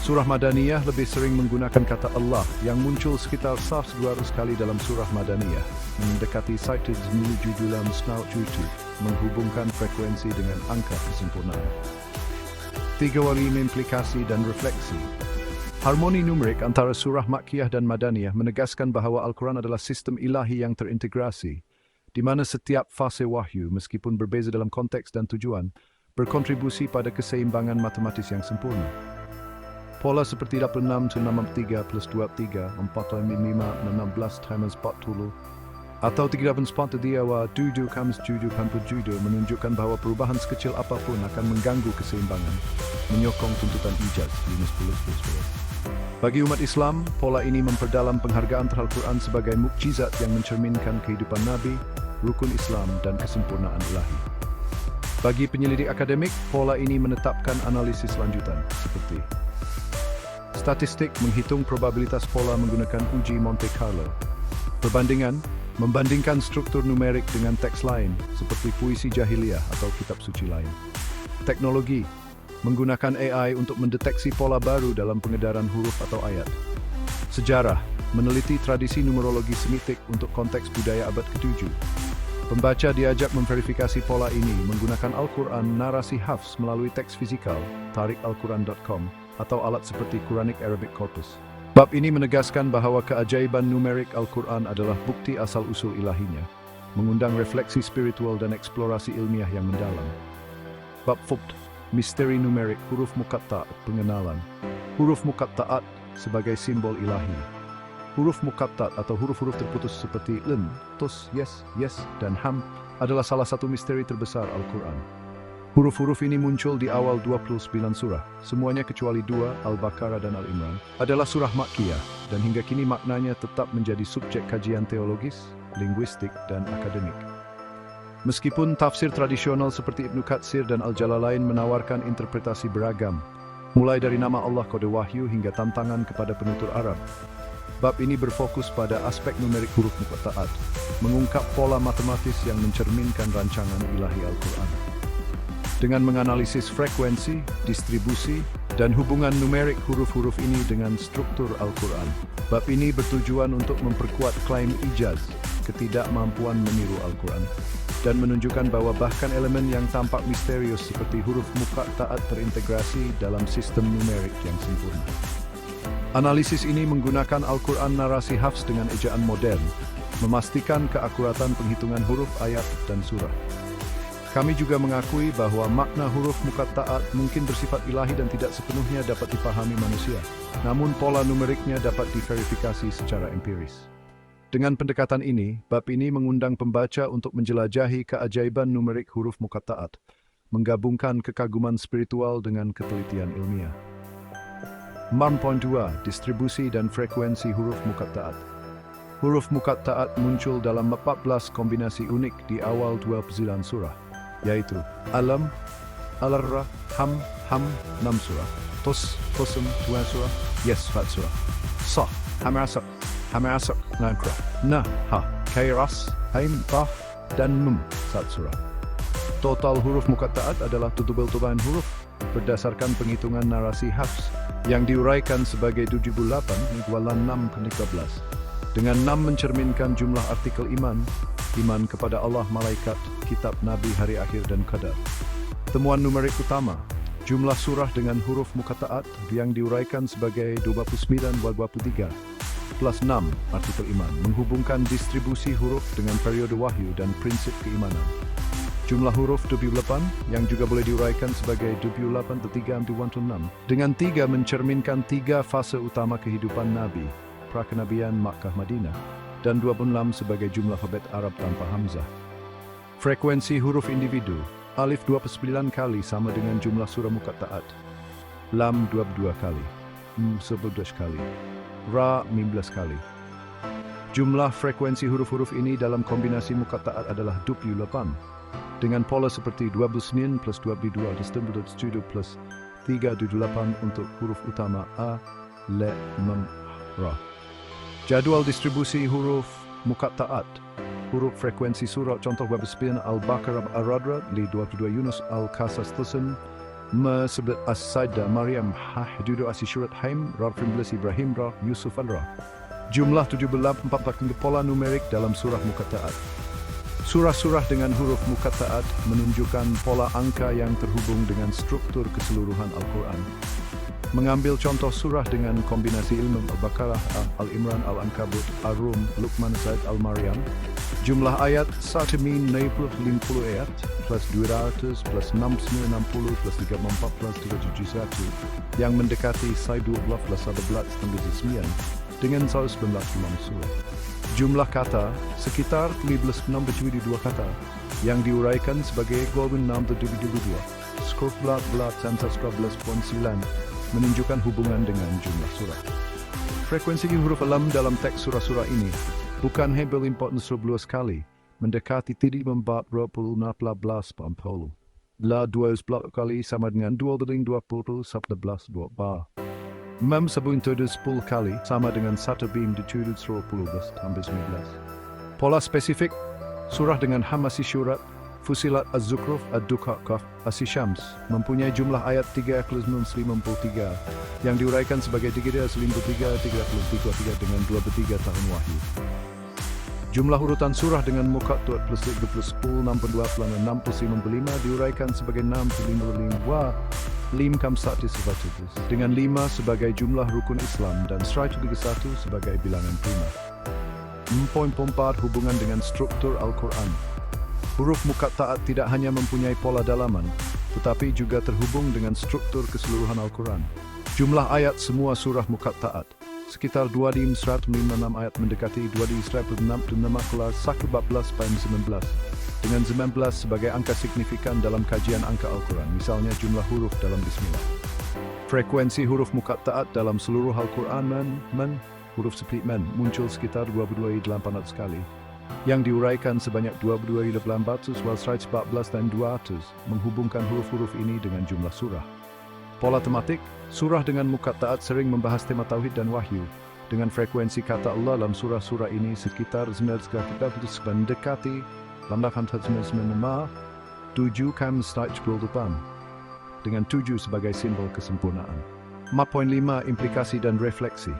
Surah Madaniyah lebih sering menggunakan kata Allah yang muncul sekitar 200 kali dalam surah Madaniyah, mendekati cited menuju dalam snout YouTube, menghubungkan frekuensi dengan angka kesempurnaan. 3 wali implikasi dan refleksi. Harmoni numerik antara surah Makkiyah dan Madaniyah menegaskan bahawa Al-Quran adalah sistem ilahi yang terintegrasi, di mana setiap fase wahyu, meskipun berbeza dalam konteks dan tujuan, berkontribusi pada keseimbangan matematis yang sempurna. Pola seperti 86 63 plus 23, 45 16 times 40, atau 38 wa 7 kams 7 menunjukkan bahawa perubahan sekecil apapun akan mengganggu keseimbangan, menyokong tuntutan ijaz. Yunus 10. Bagi umat Islam, pola ini memperdalam penghargaan terhadap Al-Quran sebagai mukjizat yang mencerminkan kehidupan Nabi, rukun Islam, dan kesempurnaan ilahi. Bagi penyelidik akademik, pola ini menetapkan analisis lanjutan, seperti statistik menghitung probabilitas pola menggunakan uji Monte Carlo. Perbandingan membandingkan struktur numerik dengan teks lain, seperti puisi jahiliyah atau kitab suci lain. Teknologi menggunakan AI untuk mendeteksi pola baru dalam pengedaran huruf atau ayat. Sejarah meneliti tradisi numerologi Semitik untuk konteks budaya abad ke-7. Pembaca diajak memverifikasi pola ini menggunakan Al-Quran narasi Hafs melalui teks fisikal, tarikalquran.com, atau alat seperti Quranic Arabic Corpus. Bab ini menegaskan bahawa keajaiban numerik Al-Quran adalah bukti asal-usul ilahinya, mengundang refleksi spiritual dan eksplorasi ilmiah yang mendalam. Bab Fubt, misteri numerik huruf muqatta', pengenalan. Huruf muqatta'at sebagai simbol ilahi. Huruf muqatta' atau huruf-huruf terputus seperti len, tus, yes, dan ham adalah salah satu misteri terbesar Al-Quran. Huruf-huruf ini muncul di awal 29 surah, semuanya kecuali 2, Al-Baqarah dan Al-Imran, adalah surah Makkiyah, dan hingga kini maknanya tetap menjadi subjek kajian teologis, linguistik, dan akademik. Meskipun tafsir tradisional seperti Ibnu Katsir dan Al-Jalalain menawarkan interpretasi beragam, mulai dari nama Allah kode wahyu hingga tantangan kepada penutur Arab, bab ini berfokus pada aspek numerik huruf muqatta'at, mengungkap pola matematis yang mencerminkan rancangan ilahi Al-Quran. Dengan menganalisis frekuensi, distribusi, dan hubungan numerik huruf-huruf ini dengan struktur Al-Quran, bab ini bertujuan untuk memperkuat klaim ijaz, ketidakmampuan meniru Al-Quran, dan menunjukkan bahwa bahkan elemen yang tampak misterius seperti huruf muqatta'at terintegrasi dalam sistem numerik yang sempurna. Analisis ini menggunakan Al-Quran narasi Hafs dengan ejaan modern, memastikan keakuratan penghitungan huruf, ayat, dan surah. Kami juga mengakui bahwa makna huruf muqatta'at mungkin bersifat ilahi dan tidak sepenuhnya dapat dipahami manusia, namun pola numeriknya dapat diverifikasi secara empiris. Dengan pendekatan ini, bab ini mengundang pembaca untuk menjelajahi keajaiban numerik huruf muqatta'at, menggabungkan kekaguman spiritual dengan ketelitian ilmiah. 4.2 Distribusi dan frekuensi huruf muqatta'at. Huruf muqatta'at muncul dalam 14 kombinasi unik di awal 29 surah, yaitu Alam, Al-Ra, Ham, 6 surah, Tus, Tusum, 2 surah, Yes, 4 surah, Sah, Hamasak, 9 surah, Nah, Ha, Kairas, Haim, Bah, dan Num, 1 surah. Total huruf muqatta'at adalah tutubil-tubahan huruf berdasarkan penghitungan narasi Hafs yang diuraikan sebagai 78 = 6 ke 13. Dengan 6 mencerminkan jumlah artikel iman kepada Allah, malaikat, kitab, nabi, hari akhir, dan qadar. Temuan numerik utama, jumlah surah dengan huruf muqatta'at yang diuraikan sebagai 29-23 plus 6 artikel iman, menghubungkan distribusi huruf dengan periode wahyu dan prinsip keimanan. Jumlah huruf 28 yang juga boleh diuraikan sebagai 28-3-6 dengan 3 mencerminkan 3 fase utama kehidupan Nabi, prakenabian Makkah Madinah, dan 26 sebagai jumlah alfabet Arab tanpa hamzah. Frekuensi huruf individu, alif 29 kali sama dengan jumlah surah muqatta'at, lam 22 kali, 11 kali, ra 15 kali. Jumlah frekuensi huruf-huruf ini dalam kombinasi muqatta'at adalah 28, dengan pola seperti 29 plus 22 plus 378 untuk huruf utama A, Le, Mem, Ra. Jadwal distribusi huruf muqatta'at, huruf frekuensi surah contoh bab 9 Al-Baqarah, Ar-Ra'd, li 22 Yunus, Al-Qasas, Tusun, Ma 11 As-Sajdah, Maryam, Hudud, As-Syurat, Haim, Ra 15 Ibrahim, Ra, Yusuf, Al-Ra. Jumlah 78 pola numerik dalam surah muqatta'at. Surah-surah dengan huruf muqatta'at menunjukkan pola angka yang terhubung dengan struktur keseluruhan Al-Quran. Mengambil contoh surah dengan kombinasi ilmu Al-Baqarah, Al-Imran, Al-Ankabut, Ar-Rum, Luqman, Zaid, Al-Maryam. Jumlah ayat 1 min 50 ayat plus 200 plus 660 plus 34 plus 371 yang mendekati 12 plus 11 tambah 9 dengan 119 surah. Jumlah kata sekitar 1562 kata yang diuraikan sebagai golden 672. Skor belat Sansa 11.9 menunjukkan hubungan dengan jumlah surah. Frekuensi huruf alam dalam teks surah-surah ini bukan hebel import 11 kali, mendekati 340 14 La 12 kali sama dengan 220 11 bar. Mem sebuntudu 10 kali sama dengan 1 bim ditudu 10 tambah 19. Pola spesifik, surah dengan hamasi syurat, Fusilat Az-Zukhruf, Ad-Dukha, As-Syams mempunyai jumlah ayat 353 yang diuraikan sebagai 353 dengan 23 tahun wahyu. Jumlah urutan surah dengan muka tuat plus 10, 62, 65 diuraikan sebagai 655 lim kam satu sebatus dengan 5 sebagai jumlah rukun Islam dan 131 sebagai bilangan prima. 4 hubungan dengan struktur Al-Quran. Huruf muqatta'at tidak hanya mempunyai pola dalaman, tetapi juga terhubung dengan struktur keseluruhan Al-Quran. Jumlah ayat semua surah muqatta'at, sekitar 2.156 ayat mendekati 2.166 kelas 114/19, dengan 19 sebagai angka signifikan dalam kajian angka Al-Quran, misalnya jumlah huruf dalam Bismillah. Frekuensi huruf muqatta'at dalam seluruh Al-Quran huruf seperti muncul sekitar 22.800 kali. Yang diuraikan sebanyak 22.800 114 dan 200 menghubungkan huruf-huruf ini dengan jumlah surah. Pola tematik, surah dengan muqatta'at sering membahas tema tauhid dan wahyu, dengan frekuensi kata Allah dalam surah-surah ini sekitar 9 mendekati 7 kam stage depan, dengan 7 sebagai simbol kesempurnaan. 4.5 implikasi dan refleksi.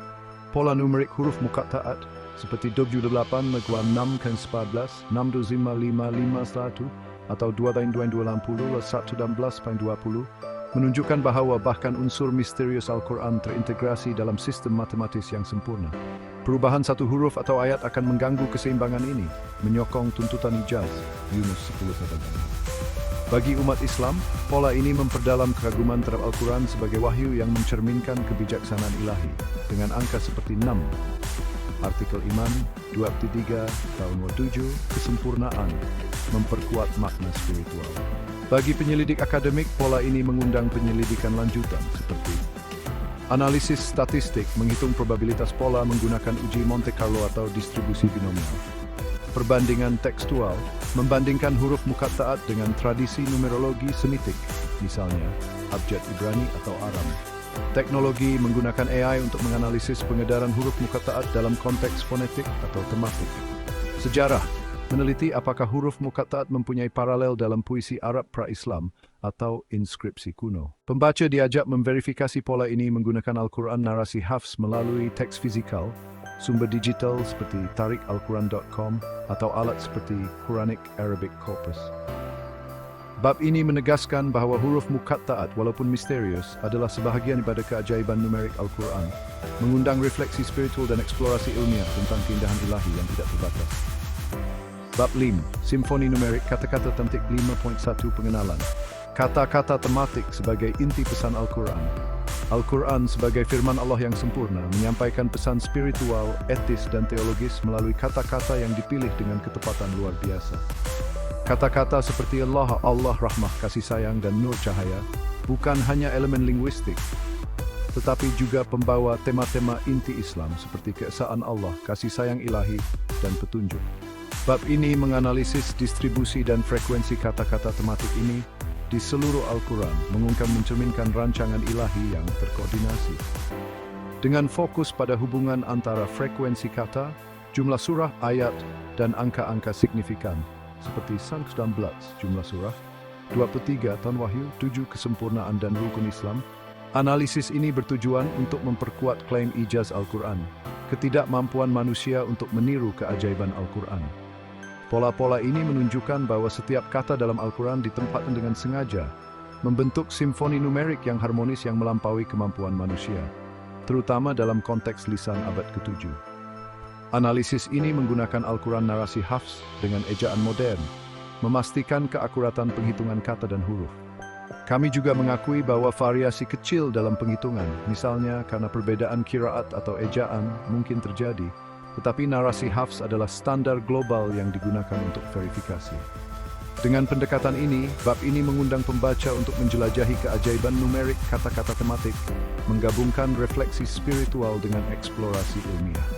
Pola numerik huruf muqatta'at seperti 28 megawal 6 kan 14, 62555 atau 2.260 116.20 menunjukkan bahwa bahkan unsur misterius Al-Quran terintegrasi dalam sistem matematis yang sempurna. Perubahan satu huruf atau ayat akan mengganggu keseimbangan ini, menyokong tuntutan ijaz, Yunus 10:7. Bagi umat Islam, pola ini memperdalam keraguman terhadap Al-Quran sebagai wahyu yang mencerminkan kebijaksanaan ilahi, dengan angka seperti 6. Artikel Iman 23 tahun 7 kesempurnaan memperkuat makna spiritual. Bagi penyelidik akademik, pola ini mengundang penyelidikan lanjutan seperti analisis statistik menghitung probabilitas pola menggunakan uji Monte Carlo atau distribusi binomial. Perbandingan tekstual membandingkan huruf muqatta'at dengan tradisi numerologi Semitik, misalnya abjad Ibrani atau Aram. Teknologi menggunakan AI untuk menganalisis pengedaran huruf muqatta'at dalam konteks fonetik atau tematik. Sejarah meneliti apakah huruf muqatta'at mempunyai paralel dalam puisi Arab pra-Islam atau inskripsi kuno. Pembaca diajak memverifikasi pola ini menggunakan Al-Quran narasi Hafs melalui teks fizikal, sumber digital seperti tarikalquran.com atau alat seperti Quranic Arabic Corpus. Bab ini menegaskan bahwa huruf muqatta'at walaupun misterius adalah sebahagian daripada keajaiban numerik Al-Quran, mengundang refleksi spiritual dan eksplorasi ilmiah tentang keindahan ilahi yang tidak terbatas. Bab 5, Simfoni Numerik, kata-kata tentik 5.1 pengenalan. Kata-kata tematik sebagai inti pesan Al-Quran. Al-Quran sebagai firman Allah yang sempurna menyampaikan pesan spiritual, etis dan teologis melalui kata-kata yang dipilih dengan ketepatan luar biasa. Kata-kata seperti Allah, rahmah, kasih sayang, dan nur cahaya bukan hanya elemen linguistik, tetapi juga pembawa tema-tema inti Islam seperti keesaan Allah, kasih sayang ilahi, dan petunjuk. Bab ini menganalisis distribusi dan frekuensi kata-kata tematik ini di seluruh Al-Quran, mencerminkan rancangan ilahi yang terkoordinasi. Dengan fokus pada hubungan antara frekuensi kata, jumlah surah, ayat, dan angka-angka signifikan, seperti 19 jumlah surah, 23 tahun wahyu, 7 kesempurnaan dan rukun Islam. Analisis ini bertujuan untuk memperkuat klaim ijaz Al-Quran, ketidakmampuan manusia untuk meniru keajaiban Al-Quran. Pola-pola ini menunjukkan bahwa setiap kata dalam Al-Quran ditempatkan dengan sengaja membentuk simfoni numerik yang harmonis yang melampaui kemampuan manusia, terutama dalam konteks lisan abad ke-7. Analisis ini menggunakan Al-Quran narasi Hafs dengan ejaan modern, memastikan keakuratan penghitungan kata dan huruf. Kami juga mengakui bahwa variasi kecil dalam penghitungan, misalnya karena perbedaan qiraat atau ejaan, mungkin terjadi, tetapi narasi Hafs adalah standar global yang digunakan untuk verifikasi. Dengan pendekatan ini, bab ini mengundang pembaca untuk menjelajahi keajaiban numerik kata-kata tematik, menggabungkan refleksi spiritual dengan eksplorasi ilmiah.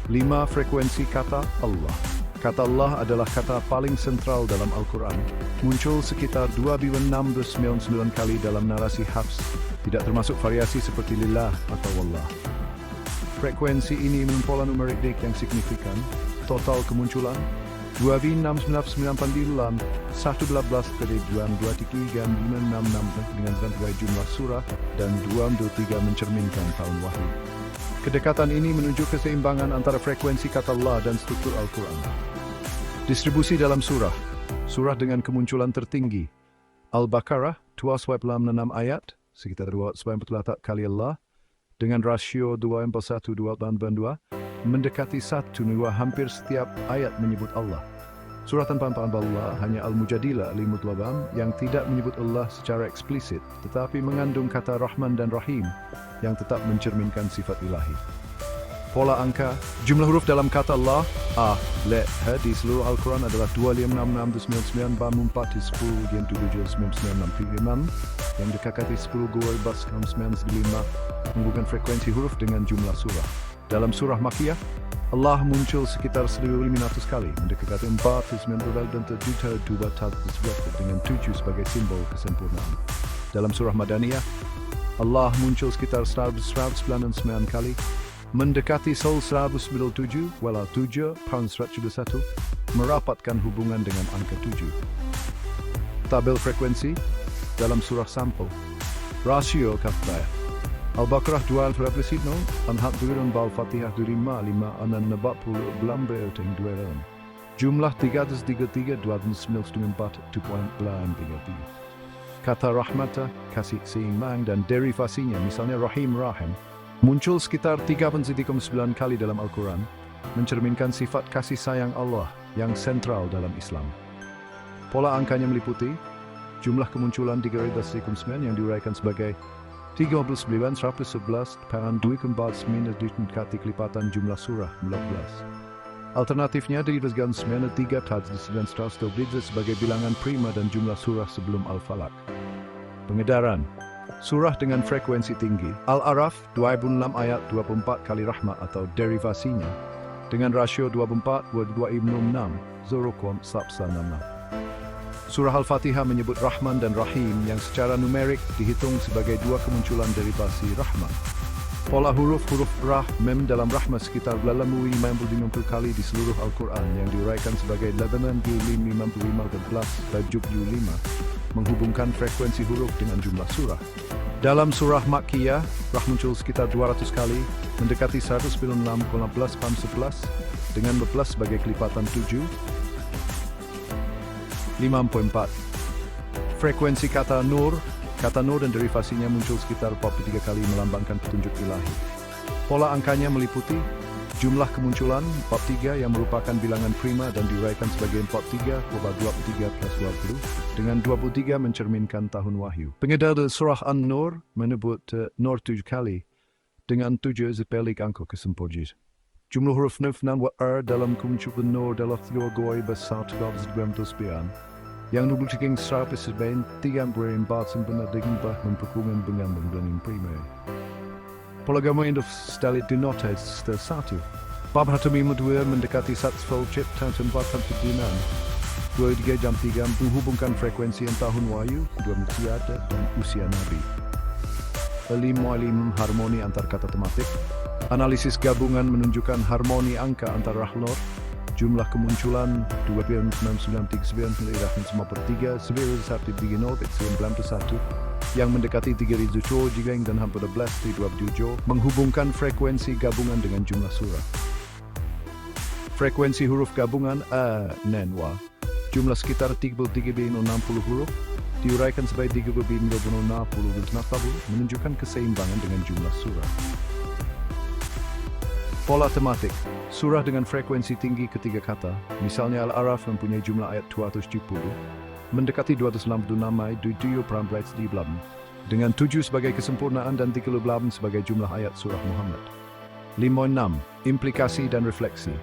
5. Frekuensi kata Allah. Kata Allah adalah kata paling sentral dalam Al-Quran, muncul sekitar 2.699 kali dalam narasi Hafs, tidak termasuk variasi seperti lillah atau wallah. Frekuensi ini mempola numerik yang signifikan, total kemunculan 2.699 11 kali 223 566 dengan sebagai jumlah surah dan 223 mencerminkan tahun wahyu. Kedekatan ini menunjuk keseimbangan antara frekuensi kata Allah dan struktur Al-Quran. Distribusi dalam surah. Surah dengan kemunculan tertinggi. Al-Baqarah 296 ayat, sekitar 294 kali Allah, dengan rasio 241-282, mendekati 1-2 hampir setiap ayat menyebut Allah. Surah tanpa Allah hanya Al-Mujadilah 58 yang tidak menyebut Allah secara eksplisit, tetapi mengandung kata Rahman dan Rahim yang tetap mencerminkan sifat ilahi. Pola angka, jumlah huruf dalam kata Allah, A, Le, H di seluruh Al-Quran adalah 25669 yang dekati 10 bas 995 menghubungkan frekuensi huruf dengan jumlah surah. Dalam surah Makkiyah, Allah muncul sekitar 1.500 kali, mendekati 490 dan terjuta 200 dengan 7 sebagai simbol kesempurnaan. Dalam surah Madaniyah, Allah muncul sekitar 199 kali, mendekati 197, walau 7, pound 101, merapatkan hubungan dengan angka 7. Tabel frekuensi dalam surah sampel. Rasio kafaya. Al-Baqarah 2 Anhat turun Al-Fatihah 5 anan nebak puluh belambe uteng 2 ron. Jumlah 333 294 2.33. Kata rahmata, kasih seimbang dan derivasinya, misalnya Rahim Rahim, muncul sekitar 3.9 kali dalam Al-Quran, mencerminkan sifat kasih sayang Allah yang sentral dalam Islam. Pola angkanya meliputi jumlah kemunculan 309 yang diuraikan sebagai 39 111 peran 2 kembat 9 dikati kelipatan jumlah surah 14. Alternatifnya diresgan 93 tad 912 sebagai bilangan prima dan jumlah surah sebelum Al-Falaq. Pengedaran surah dengan frekuensi tinggi. Al-Araf 2006 ayat 24 kali rahmat atau derivasinya dengan rasio 24 2 6 Zorokom Sapsa Nama. Surah Al-Fatihah menyebut Rahman dan Rahim yang secara numerik dihitung sebagai dua kemunculan derivasi Rahman. Pola huruf-huruf Rah, Mem dalam Rahman sekitar 50 kali di seluruh Al-Quran yang diuraikan sebagai 11 tajuk 5 menghubungkan frekuensi huruf dengan jumlah surah. Dalam surah Makkiyah, Rah muncul sekitar 200 kali, mendekati 196,11 dengan 11 sebagai kelipatan 7. 54. Frekuensi kata Nur dan derivasinya muncul sekitar 43 kali melambangkan petunjuk ilahi. Pola angkanya meliputi jumlah kemunculan 43 yang merupakan bilangan prima dan diuraikan sebagai 43 plus 20 dengan 23 mencerminkan tahun wahyu. Pengedar surah An-Nur menyebut Nur 7 kali dengan 7 sepelik angka kesempurnaan. Jumlah huruf Nuf dan Wa'ar dalam kemunculan Nur adalah 3 besar 329 yang nubulkan 100 sebagai 3 berimbat sempurna dengan memperkuat dengan bilangan prima. Polagama Indof Stalit denotes satu. Bab Hatami Mudwir mendekati Satsful Chip tahun 409. 23 jam 3 menghubungkan frekuensi yang tahun wahyu, 2 mutiara dan usia Nabi. Elim harmoni antar kata tematik. Analisis gabungan menunjukkan harmoni angka antar rahlor. Jumlah kemunculan 2.939,3 sebagai 1.91 yang mendekati 3.000 jigeng dan hampir 11.27 menghubungkan frekuensi gabungan dengan jumlah surah. Frekuensi huruf gabungan A, Nen, Wa. Jumlah sekitar 33.060 huruf diuraikan sebagai 360 menunjukkan keseimbangan dengan jumlah surah. Pola tematik, surah dengan frekuensi tinggi ketiga kata, misalnya Al-Araf mempunyai jumlah ayat 270, mendekati 267 di belakang, dengan 7 sebagai kesempurnaan dan 38 sebagai jumlah ayat surah Muhammad. 56. Implikasi dan refleksi.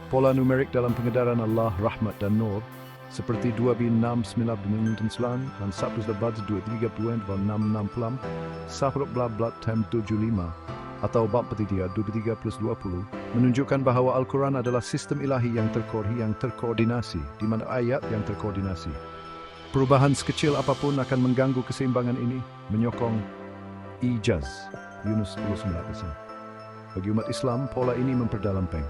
Pola numerik dalam pengedaran Allah, rahmat dan nur, seperti 2 bin 6 9 bin 9 dan 1 lebat 2 3 6 6 pelam, 1 blat 75, atau bab petitia 23 plus 20, menunjukkan bahawa Al-Quran adalah sistem ilahi yang terkoordinasi, di mana ayat yang terkoordinasi. Perubahan sekecil apapun akan mengganggu keseimbangan ini, menyokong ijaz, Yunus 10:9. Bagi umat Islam, pola ini memperdalam peng.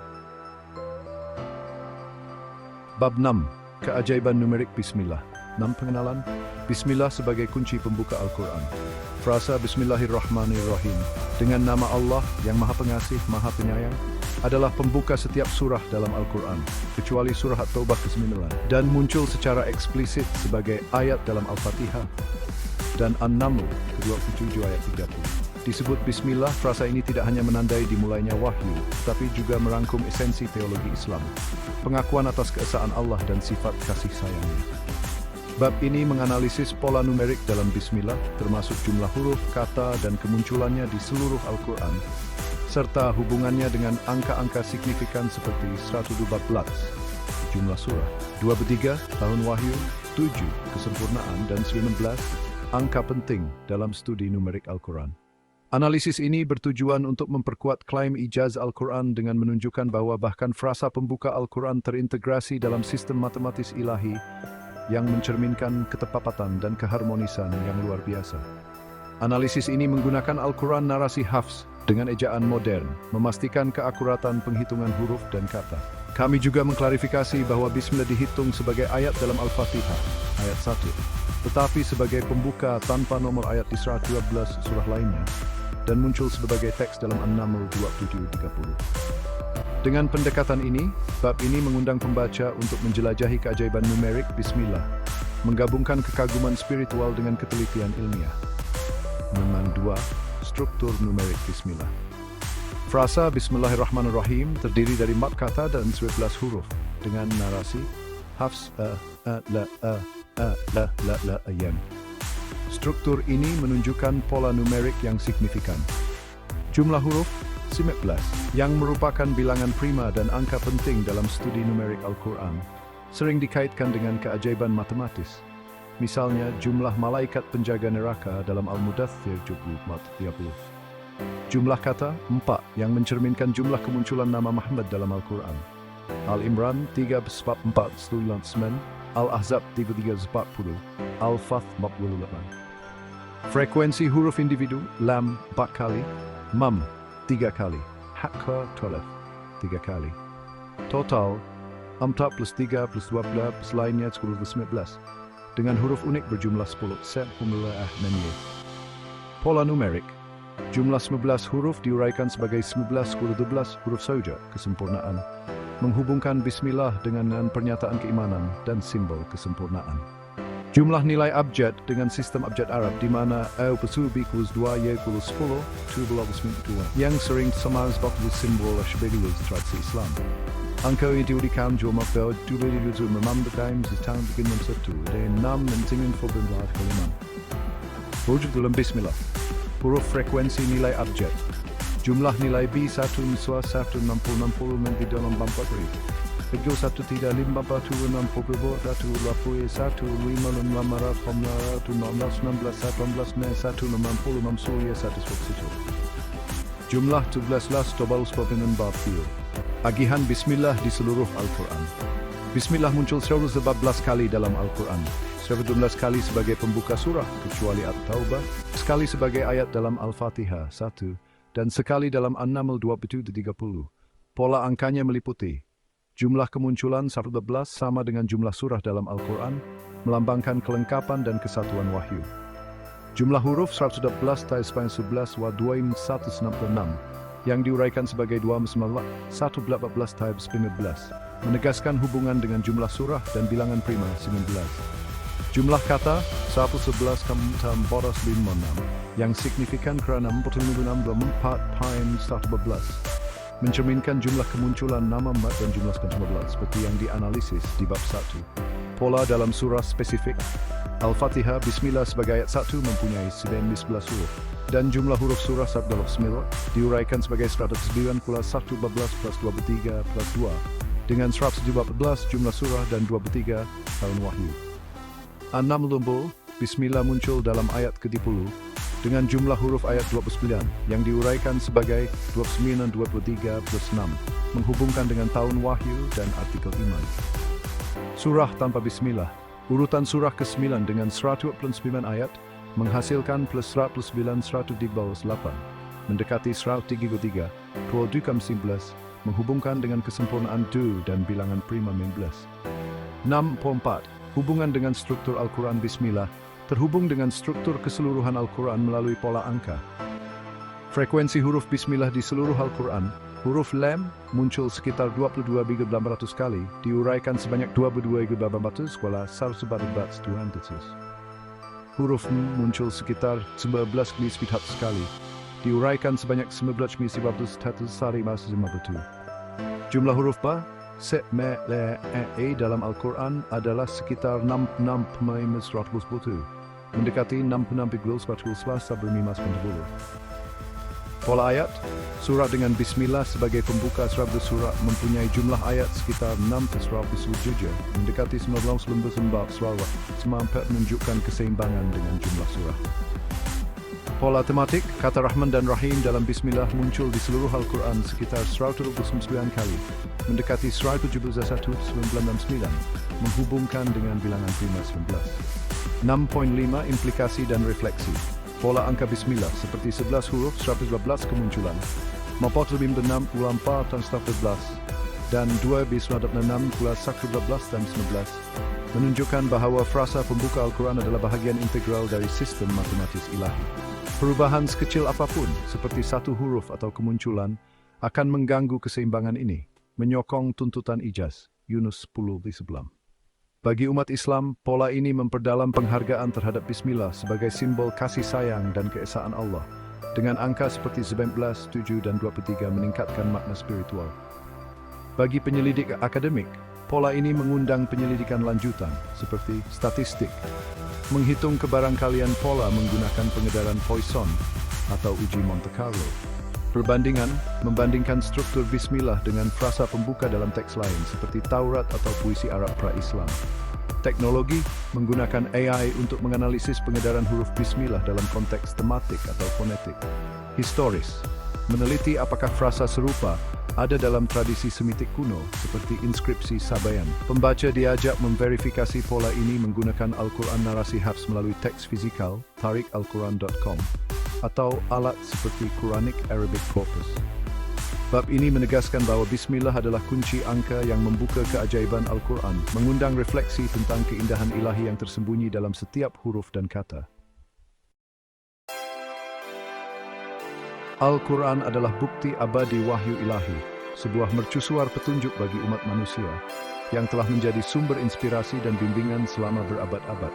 Bab 6. Keajaiban numerik Bismillah. 6. Pengenalan. Bismillah sebagai kunci pembuka Al-Quran. Frasa Bismillahirrahmanirrahim dengan nama Allah yang Maha Pengasih, Maha Penyayang adalah pembuka setiap surah dalam Al-Quran, kecuali surah At-Taubah ke-9, dan muncul secara eksplisit sebagai ayat dalam Al-Fatihah dan An-Naml ke-27 ayat 30. Disebut Bismillah, frasa ini tidak hanya menandai dimulainya wahyu, tetapi juga merangkum esensi teologi Islam, pengakuan atas keesaan Allah dan sifat kasih sayangnya. Bab ini menganalisis pola numerik dalam Bismillah, termasuk jumlah huruf, kata, dan kemunculannya di seluruh Al-Quran, serta hubungannya dengan angka-angka signifikan seperti 114, jumlah surah, 23, tahun wahyu, 7, kesempurnaan, dan 19, angka penting dalam studi numerik Al-Quran. Analisis ini bertujuan untuk memperkuat klaim ijaz Al-Quran dengan menunjukkan bahwa bahkan frasa pembuka Al-Quran terintegrasi dalam sistem matematis ilahi yang mencerminkan ketepatan dan keharmonisan yang luar biasa. Analisis ini menggunakan Al-Quran narasi Hafs dengan ejaan modern, memastikan keakuratan penghitungan huruf dan kata. Kami juga mengklarifikasi bahwa Bismillah dihitung sebagai ayat dalam Al-Fatihah, ayat 1, tetapi sebagai pembuka tanpa nomor ayat di 112 surah lainnya, dan muncul sebagai teks dalam An-Naml 27:30. Dengan pendekatan ini, bab ini mengundang pembaca untuk menjelajahi keajaiban numerik Bismillah, menggabungkan kekaguman spiritual dengan ketelitian ilmiah. Memang 2. Struktur numerik Bismillah. Frasa Bismillahirrahmanirrahim terdiri dari 4 kata dan 11 huruf, dengan narasi Hafs la ayam. Struktur ini menunjukkan pola numerik yang signifikan. Jumlah huruf 19, yang merupakan bilangan prima dan angka penting dalam studi numerik Al-Quran, sering dikaitkan dengan keajaiban matematis. Misalnya, jumlah malaikat penjaga neraka dalam Al-Mudaththir 30. Jumlah kata 4, yang mencerminkan jumlah kemunculan nama Muhammad dalam Al-Quran. Al-Imran 3:4-9, Al-Ahzab 33:40, Al-Fath 48. Frekuensi huruf individu, lam 4 kali, mam 3 kali, hakka 12 3 kali. Total 4 plus 3 plus 12 plus lainnya 10 plus 19. Dengan huruf unik berjumlah 10, set humlah menye. Pola numerik. Jumlah 19 huruf diuraikan sebagai 19-12 huruf saja, kesempurnaan, menghubungkan Bismillah dengan pernyataan keimanan dan simbol kesempurnaan. Jumlah nilai abjad dengan sistem abjad Arab di mana A + B = 2, Y = 10, 2 yang sering sama sebagai simbol sebagai tradisi Islam. Angka itu dikandung makbel 2 memandang di tahun beginnam 1 dan 6 mentingin forbindlah kelima. Wujud dalam Bismillah. Huruf frekuensi nilai abjad. Jumlah nilai B 1 miswa 1 60 di dalam bampak ri. Ego 1 tidak 5 batu 6 pobrebo 1 lapui 1 5 lamarat homla 1 16 16 18 1 60 surya 1 Jumlah 17 tobal sepapinan bafil. Agihan Bismillah di seluruh Al-Quran. Bismillah muncul 114 kali dalam Al-Quran, 112 kali sebagai pembuka surah, kecuali At-Taubah, sekali sebagai ayat dalam Al-Fatihah 1, dan sekali dalam An-Naml 27-30. Pola angkanya meliputi jumlah kemunculan 114 sama dengan jumlah surah dalam Al-Quran, melambangkan kelengkapan dan kesatuan wahyu. Jumlah huruf 111 × 11 wa 2 166 yang diuraikan sebagai 2 114 × 15, menegaskan hubungan dengan jumlah surah dan bilangan prima 19. Jumlah kata 111 boros 56 yang signifikan kerana 46 mencerminkan jumlah kemunculan nama mat dan jumlah 15 seperti yang dianalisis di bab 1. Pola dalam surah spesifik Al-Fatihah Bismillah sebagai ayat 1 mempunyai 19 huruf dan jumlah huruf surah sabda Bismillah diuraikan sebagai 109 plus 1 plus 23 plus 2 dengan 114 jumlah surah dan 23 tahun wahyu. 6 Bismillah muncul dalam ayat ke-10 dengan jumlah huruf ayat 29 yang diuraikan sebagai 29 23 plus 6 menghubungkan dengan tahun wahyu dan artikel iman. Surah tanpa Bismillah, urutan surah ke-9 dengan 129 ayat menghasilkan plus 109 100 di bawah 8 mendekati 133 Dukam 11 menghubungkan dengan kesempurnaan Du dan bilangan prima 19. 64 Hubungan dengan struktur Al-Quran Bismillah terhubung dengan struktur keseluruhan Al-Quran melalui pola angka. Frekuensi huruf Bismillah di seluruh Al-Quran, huruf Lam muncul sekitar 22,800 kali, diuraikan sebanyak 22,800 kuala 114 Huruf M muncul sekitar 19,700 kali, diuraikan sebanyak 19,700 Jumlah huruf Ba Se, Me, Le, E dalam Al-Quran adalah sekitar 66,110, mendekati 66,111 Pola ayat, surah dengan Bismillah sebagai pembuka sabda surah mempunyai jumlah ayat sekitar 6,107, mendekati 19 semampai menunjukkan keseimbangan dengan jumlah surah. Pola tematik, kata Rahman dan Rahim dalam Bismillah muncul di seluruh Al-Quran sekitar 129 kali, mendekati 171,969, menghubungkan dengan bilangan prima 19. 6.5 Implikasi dan refleksi. Pola angka Bismillah seperti 11 huruf 112 kemunculan, 46 ulampa dan 11, dan 2 bis 6 pula 112 dan 19, menunjukkan bahawa frasa pembuka Al-Quran adalah bahagian integral dari sistem matematis ilahi. Perubahan sekecil apapun, seperti satu huruf atau kemunculan, akan mengganggu keseimbangan ini, menyokong tuntutan ijaz, Yunus 10:11. Bagi umat Islam, pola ini memperdalam penghargaan terhadap Bismillah sebagai simbol kasih sayang dan keesaan Allah. Dengan angka seperti 19, 7, dan 23 meningkatkan makna spiritual. Bagi penyelidik akademik, pola ini mengundang penyelidikan lanjutan, seperti statistik, menghitung kebarangkalian pola menggunakan pengedaran Poisson atau uji Monte Carlo. Perbandingan, membandingkan struktur Bismillah dengan frasa pembuka dalam teks lain seperti Taurat atau puisi Arab pra-Islam. Teknologi, menggunakan AI untuk menganalisis pengedaran huruf Bismillah dalam konteks tematik atau fonetik. Historis, meneliti apakah frasa serupa ada dalam tradisi Semitik kuno seperti inskripsi Sabayan. Pembaca diajak memverifikasi pola ini menggunakan Al-Quran narasi Hafs melalui teks fizikal tarikalquran.com atau alat seperti Quranic Arabic Corpus. Bab ini menegaskan bahawa Bismillah adalah kunci angka yang membuka keajaiban Al-Quran, mengundang refleksi tentang keindahan ilahi yang tersembunyi dalam setiap huruf dan kata. Al-Quran adalah bukti abadi wahyu ilahi, sebuah mercusuar petunjuk bagi umat manusia, yang telah menjadi sumber inspirasi dan bimbingan selama berabad-abad.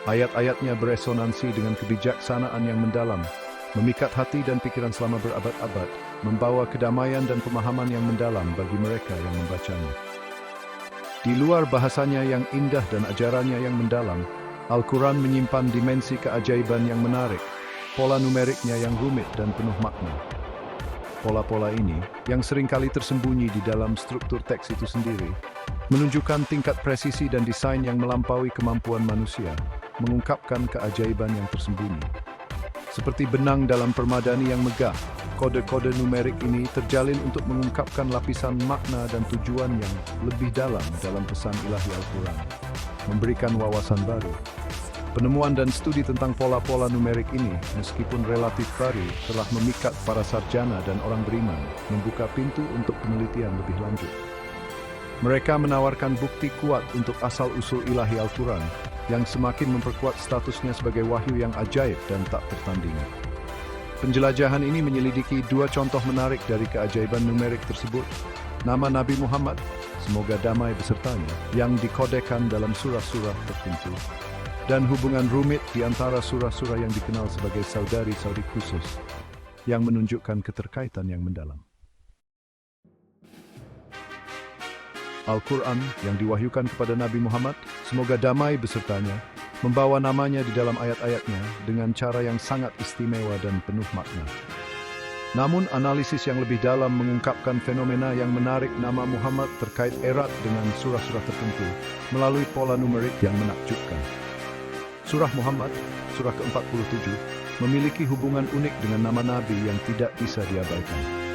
Ayat-ayatnya beresonansi dengan kebijaksanaan yang mendalam, memikat hati dan pikiran selama berabad-abad, membawa kedamaian dan pemahaman yang mendalam bagi mereka yang membacanya. Di luar bahasanya yang indah dan ajarannya yang mendalam, Al-Quran menyimpan dimensi keajaiban yang menarik, pola numeriknya yang rumit dan penuh makna. Pola-pola ini, yang seringkali tersembunyi di dalam struktur teks itu sendiri, menunjukkan tingkat presisi dan desain yang melampaui kemampuan manusia, mengungkapkan keajaiban yang tersembunyi. Seperti benang dalam permadani yang megah, kode-kode numerik ini terjalin untuk mengungkapkan lapisan makna dan tujuan yang lebih dalam pesan ilahi Al-Quran, memberikan wawasan baru. Penemuan dan studi tentang pola-pola numerik ini, meskipun relatif baru, telah memikat para sarjana dan orang beriman, membuka pintu untuk penelitian lebih lanjut. Mereka menawarkan bukti kuat untuk asal-usul ilahi Al-Quran, yang semakin memperkuat statusnya sebagai wahyu yang ajaib dan tak tertandingi. Penjelajahan ini menyelidiki dua contoh menarik dari keajaiban numerik tersebut. Nama Nabi Muhammad, semoga damai besertanya, yang dikodekan dalam surah-surah tertentu, dan hubungan rumit di antara surah-surah yang dikenal sebagai saudari-saudari khusus yang menunjukkan keterkaitan yang mendalam. Al-Quran yang diwahyukan kepada Nabi Muhammad, semoga damai besertanya, membawa namanya di dalam ayat-ayatnya dengan cara yang sangat istimewa dan penuh makna. Namun, analisis yang lebih dalam mengungkapkan fenomena yang menarik nama Muhammad terkait erat dengan surah-surah tertentu melalui pola numerik yang menakjubkan. Surah Muhammad, surah ke-47, memiliki hubungan unik dengan nama Nabi yang tidak bisa diabaikan.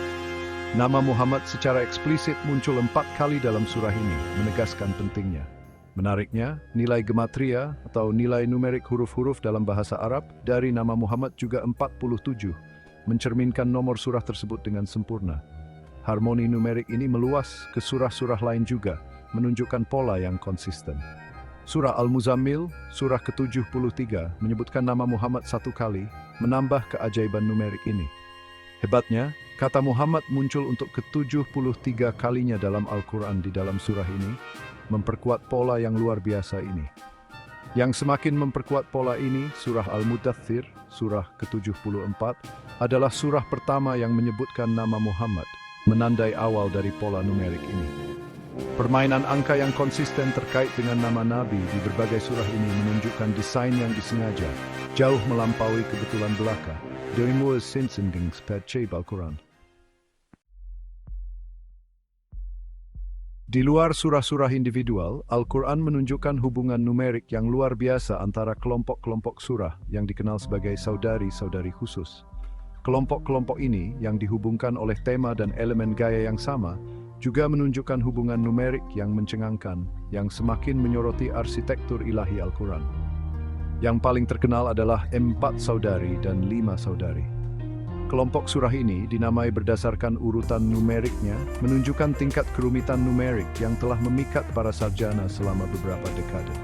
Nama Muhammad secara eksplisit muncul 4 kali dalam surah ini, menegaskan pentingnya. Menariknya, nilai gematria atau nilai numerik huruf-huruf dalam bahasa Arab dari nama Muhammad juga 47, mencerminkan nomor surah tersebut dengan sempurna. Harmoni numerik ini meluas ke surah-surah lain juga, menunjukkan pola yang konsisten. Surah Al-Muzammil, surah ke-73, menyebutkan nama Muhammad 1 kali, menambah keajaiban numerik ini. Hebatnya, kata Muhammad muncul untuk ke-73 kalinya dalam Al-Quran di dalam surah ini, memperkuat pola yang luar biasa ini. Yang semakin memperkuat pola ini, surah Al-Mudaththir, surah ke-74, adalah surah pertama yang menyebutkan nama Muhammad, menandai awal dari pola numerik ini. Permainan angka yang konsisten terkait dengan nama Nabi di berbagai surah ini menunjukkan desain yang disengaja, jauh melampaui kebetulan belaka. Dari mulai sinsenggeng specie Al-Quran. Di luar surah-surah individual, Al-Quran menunjukkan hubungan numerik yang luar biasa antara kelompok-kelompok surah yang dikenal sebagai saudari-saudari khusus. Kelompok-kelompok ini yang dihubungkan oleh tema dan elemen gaya yang sama, juga menunjukkan hubungan numerik yang mencengangkan, yang semakin menyoroti arsitektur ilahi Al-Quran. Yang paling terkenal adalah 4 saudari dan 5 saudari. Kelompok surah ini dinamai berdasarkan urutan numeriknya, menunjukkan tingkat kerumitan numerik yang telah memikat para sarjana selama beberapa dekade.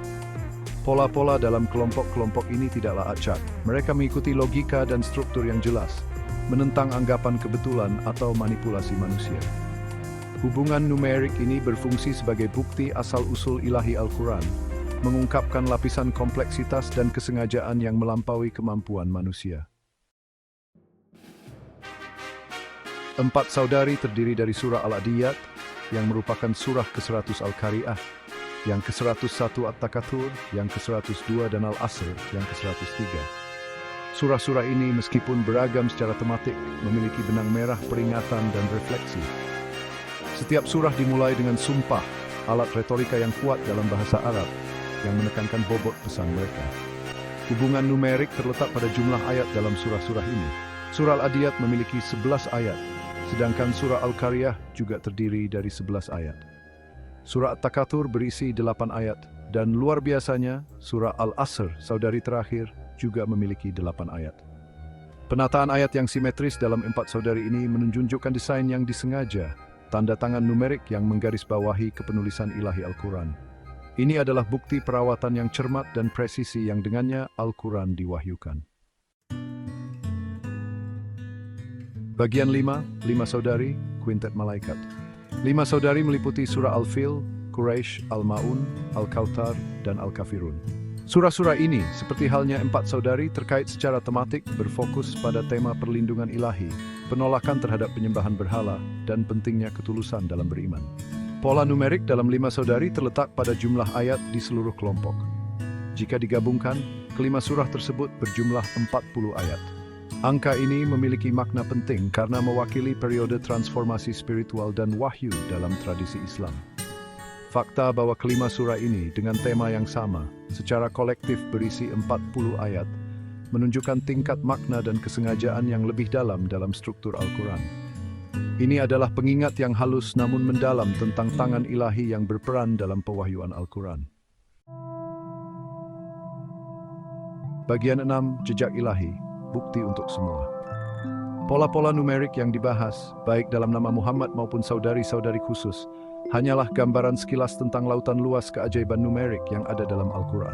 Pola-pola dalam kelompok-kelompok ini tidaklah acak. Mereka mengikuti logika dan struktur yang jelas, menentang anggapan kebetulan atau manipulasi manusia. Hubungan numerik ini berfungsi sebagai bukti asal-usul ilahi Al-Quran, mengungkapkan lapisan kompleksitas dan kesengajaan yang melampaui kemampuan manusia. 4 saudari terdiri dari surah Al-Adiyat, yang merupakan surah ke-100 Al-Qari'ah, yang ke-101 At-Takatsur, yang ke-102 dan Al-Asr, yang ke-103. Surah-surah ini meskipun beragam secara tematik, memiliki benang merah peringatan dan refleksi. Setiap surah dimulai dengan sumpah, alat retorika yang kuat dalam bahasa Arab, yang menekankan bobot pesan mereka. Hubungan numerik terletak pada jumlah ayat dalam surah-surah ini. Surah Al-Adiyat memiliki 11 ayat, sedangkan surah Al-Qari'ah juga terdiri dari 11 ayat. Surah At-Takatsur berisi 8 ayat, dan luar biasanya, surah Al-Asr, saudari terakhir, juga memiliki 8 ayat. Penataan ayat yang simetris dalam 4 saudari ini menunjukkan desain yang disengaja, tanda tangan numerik yang menggarisbawahi kepenulisan ilahi Al-Quran. Ini adalah bukti perawatan yang cermat dan presisi yang dengannya Al-Quran diwahyukan. Bagian 5, 5 saudari, Quintet Malaikat. 5 saudari meliputi surah Al-Fil, Quraisy, Al-Ma'un, Al-Kautsar, dan Al-Kafirun. Surah-surah ini, seperti halnya 4 saudari, terkait secara tematik berfokus pada tema perlindungan ilahi, penolakan terhadap penyembahan berhala, dan pentingnya ketulusan dalam beriman. Pola numerik dalam 5 saudari terletak pada jumlah ayat di seluruh kelompok. Jika digabungkan, kelima surah tersebut berjumlah 40 ayat. Angka ini memiliki makna penting karena mewakili periode transformasi spiritual dan wahyu dalam tradisi Islam. Fakta bahwa kelima surah ini dengan tema yang sama, secara kolektif berisi 40 ayat, menunjukkan tingkat makna dan kesengajaan yang lebih dalam struktur Al-Quran. Ini adalah pengingat yang halus namun mendalam tentang tangan ilahi yang berperan dalam pewahyuan Al-Quran. Bagian 6, Jejak Ilahi, Bukti untuk Semua. Pola-pola numerik yang dibahas, baik dalam nama Muhammad maupun saudari-saudari khusus, hanyalah gambaran sekilas tentang lautan luas keajaiban numerik yang ada dalam Al-Quran.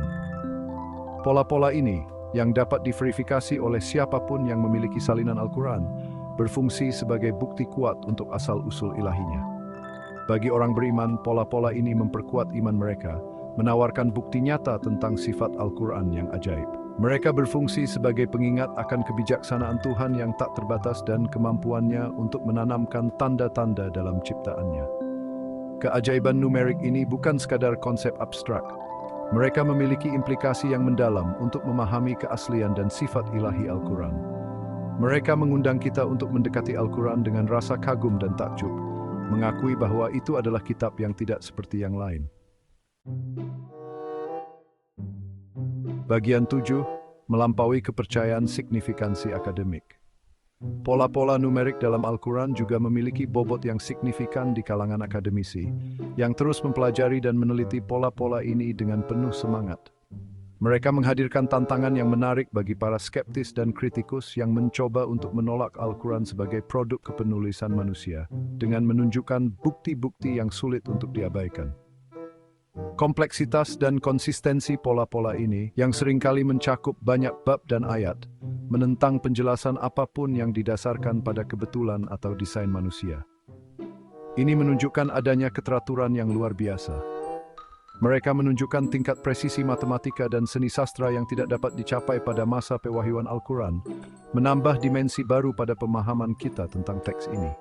Pola-pola ini, yang dapat diverifikasi oleh siapapun yang memiliki salinan Al-Quran, berfungsi sebagai bukti kuat untuk asal-usul ilahinya. Bagi orang beriman, pola-pola ini memperkuat iman mereka, menawarkan bukti nyata tentang sifat Al-Quran yang ajaib. Mereka berfungsi sebagai pengingat akan kebijaksanaan Tuhan yang tak terbatas dan kemampuannya untuk menanamkan tanda-tanda dalam ciptaannya. Keajaiban numerik ini bukan sekadar konsep abstrak. Mereka memiliki implikasi yang mendalam untuk memahami keaslian dan sifat ilahi Al-Quran. Mereka mengundang kita untuk mendekati Al-Quran dengan rasa kagum dan takjub, mengakui bahwa itu adalah kitab yang tidak seperti yang lain. Bagian 7, melampaui kepercayaan signifikansi akademik. Pola-pola numerik dalam Al-Quran juga memiliki bobot yang signifikan di kalangan akademisi, yang terus mempelajari dan meneliti pola-pola ini dengan penuh semangat. Mereka menghadirkan tantangan yang menarik bagi para skeptis dan kritikus yang mencoba untuk menolak Al-Quran sebagai produk kepenulisan manusia, dengan menunjukkan bukti-bukti yang sulit untuk diabaikan. Kompleksitas dan konsistensi pola-pola ini, yang seringkali mencakup banyak bab dan ayat, menentang penjelasan apapun yang didasarkan pada kebetulan atau desain manusia. Ini menunjukkan adanya keteraturan yang luar biasa. Mereka menunjukkan tingkat presisi matematika dan seni sastra yang tidak dapat dicapai pada masa pewahyuan Al-Quran, menambah dimensi baru pada pemahaman kita tentang teks ini.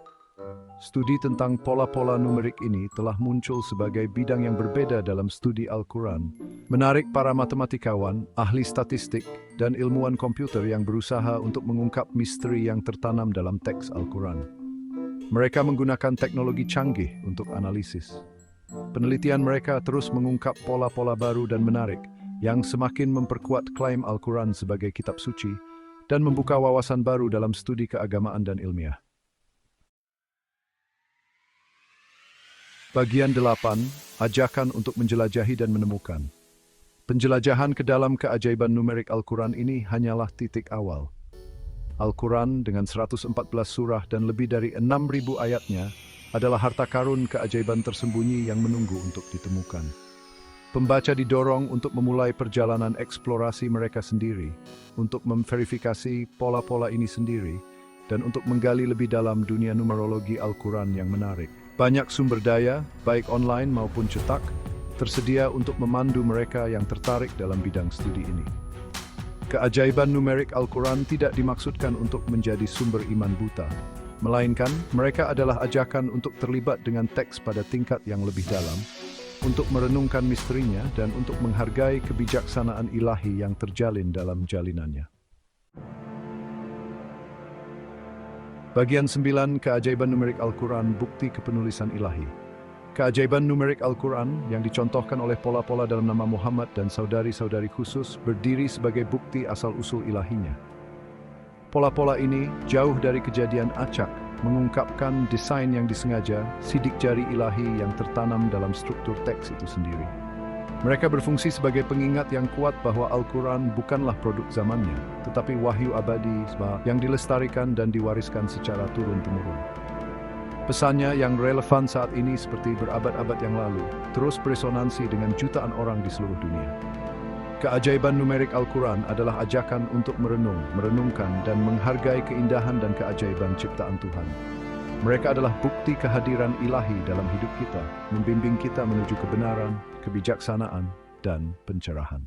Studi tentang pola-pola numerik ini telah muncul sebagai bidang yang berbeda dalam studi Al-Quran, menarik para matematikawan, ahli statistik, dan ilmuwan komputer yang berusaha untuk mengungkap misteri yang tertanam dalam teks Al-Quran. Mereka menggunakan teknologi canggih untuk analisis. Penelitian mereka terus mengungkap pola-pola baru dan menarik, yang semakin memperkuat klaim Al-Quran sebagai kitab suci, dan membuka wawasan baru dalam studi keagamaan dan ilmiah. Bagian 8, ajakan untuk menjelajahi dan menemukan. Penjelajahan ke dalam keajaiban numerik Al-Quran ini hanyalah titik awal. Al-Quran dengan 114 surah dan lebih dari 6.000 ayatnya adalah harta karun keajaiban tersembunyi yang menunggu untuk ditemukan. Pembaca didorong untuk memulai perjalanan eksplorasi mereka sendiri, untuk memverifikasi pola-pola ini sendiri, dan untuk menggali lebih dalam dunia numerologi Al-Quran yang menarik. Banyak sumber daya, baik online maupun cetak, tersedia untuk memandu mereka yang tertarik dalam bidang studi ini. Keajaiban numerik Al-Quran tidak dimaksudkan untuk menjadi sumber iman buta, melainkan mereka adalah ajakan untuk terlibat dengan teks pada tingkat yang lebih dalam, untuk merenungkan misterinya dan untuk menghargai kebijaksanaan ilahi yang terjalin dalam jalinannya. Bagian 9, keajaiban numerik Al-Quran, bukti kepenulisan ilahi. Keajaiban numerik Al-Quran yang dicontohkan oleh pola-pola dalam nama Muhammad dan saudari-saudari khusus berdiri sebagai bukti asal-usul ilahinya. Pola-pola ini jauh dari kejadian acak, mengungkapkan desain yang disengaja, sidik jari ilahi yang tertanam dalam struktur teks itu sendiri. Mereka berfungsi sebagai pengingat yang kuat bahwa Al-Quran bukanlah produk zamannya, tetapi wahyu abadi yang dilestarikan dan diwariskan secara turun-temurun. Pesannya yang relevan saat ini seperti berabad-abad yang lalu, terus beresonansi dengan jutaan orang di seluruh dunia. Keajaiban numerik Al-Quran adalah ajakan untuk merenungkan dan menghargai keindahan dan keajaiban ciptaan Tuhan. Mereka adalah bukti kehadiran ilahi dalam hidup kita, membimbing kita menuju kebenaran, kebijaksanaan, dan pencerahan.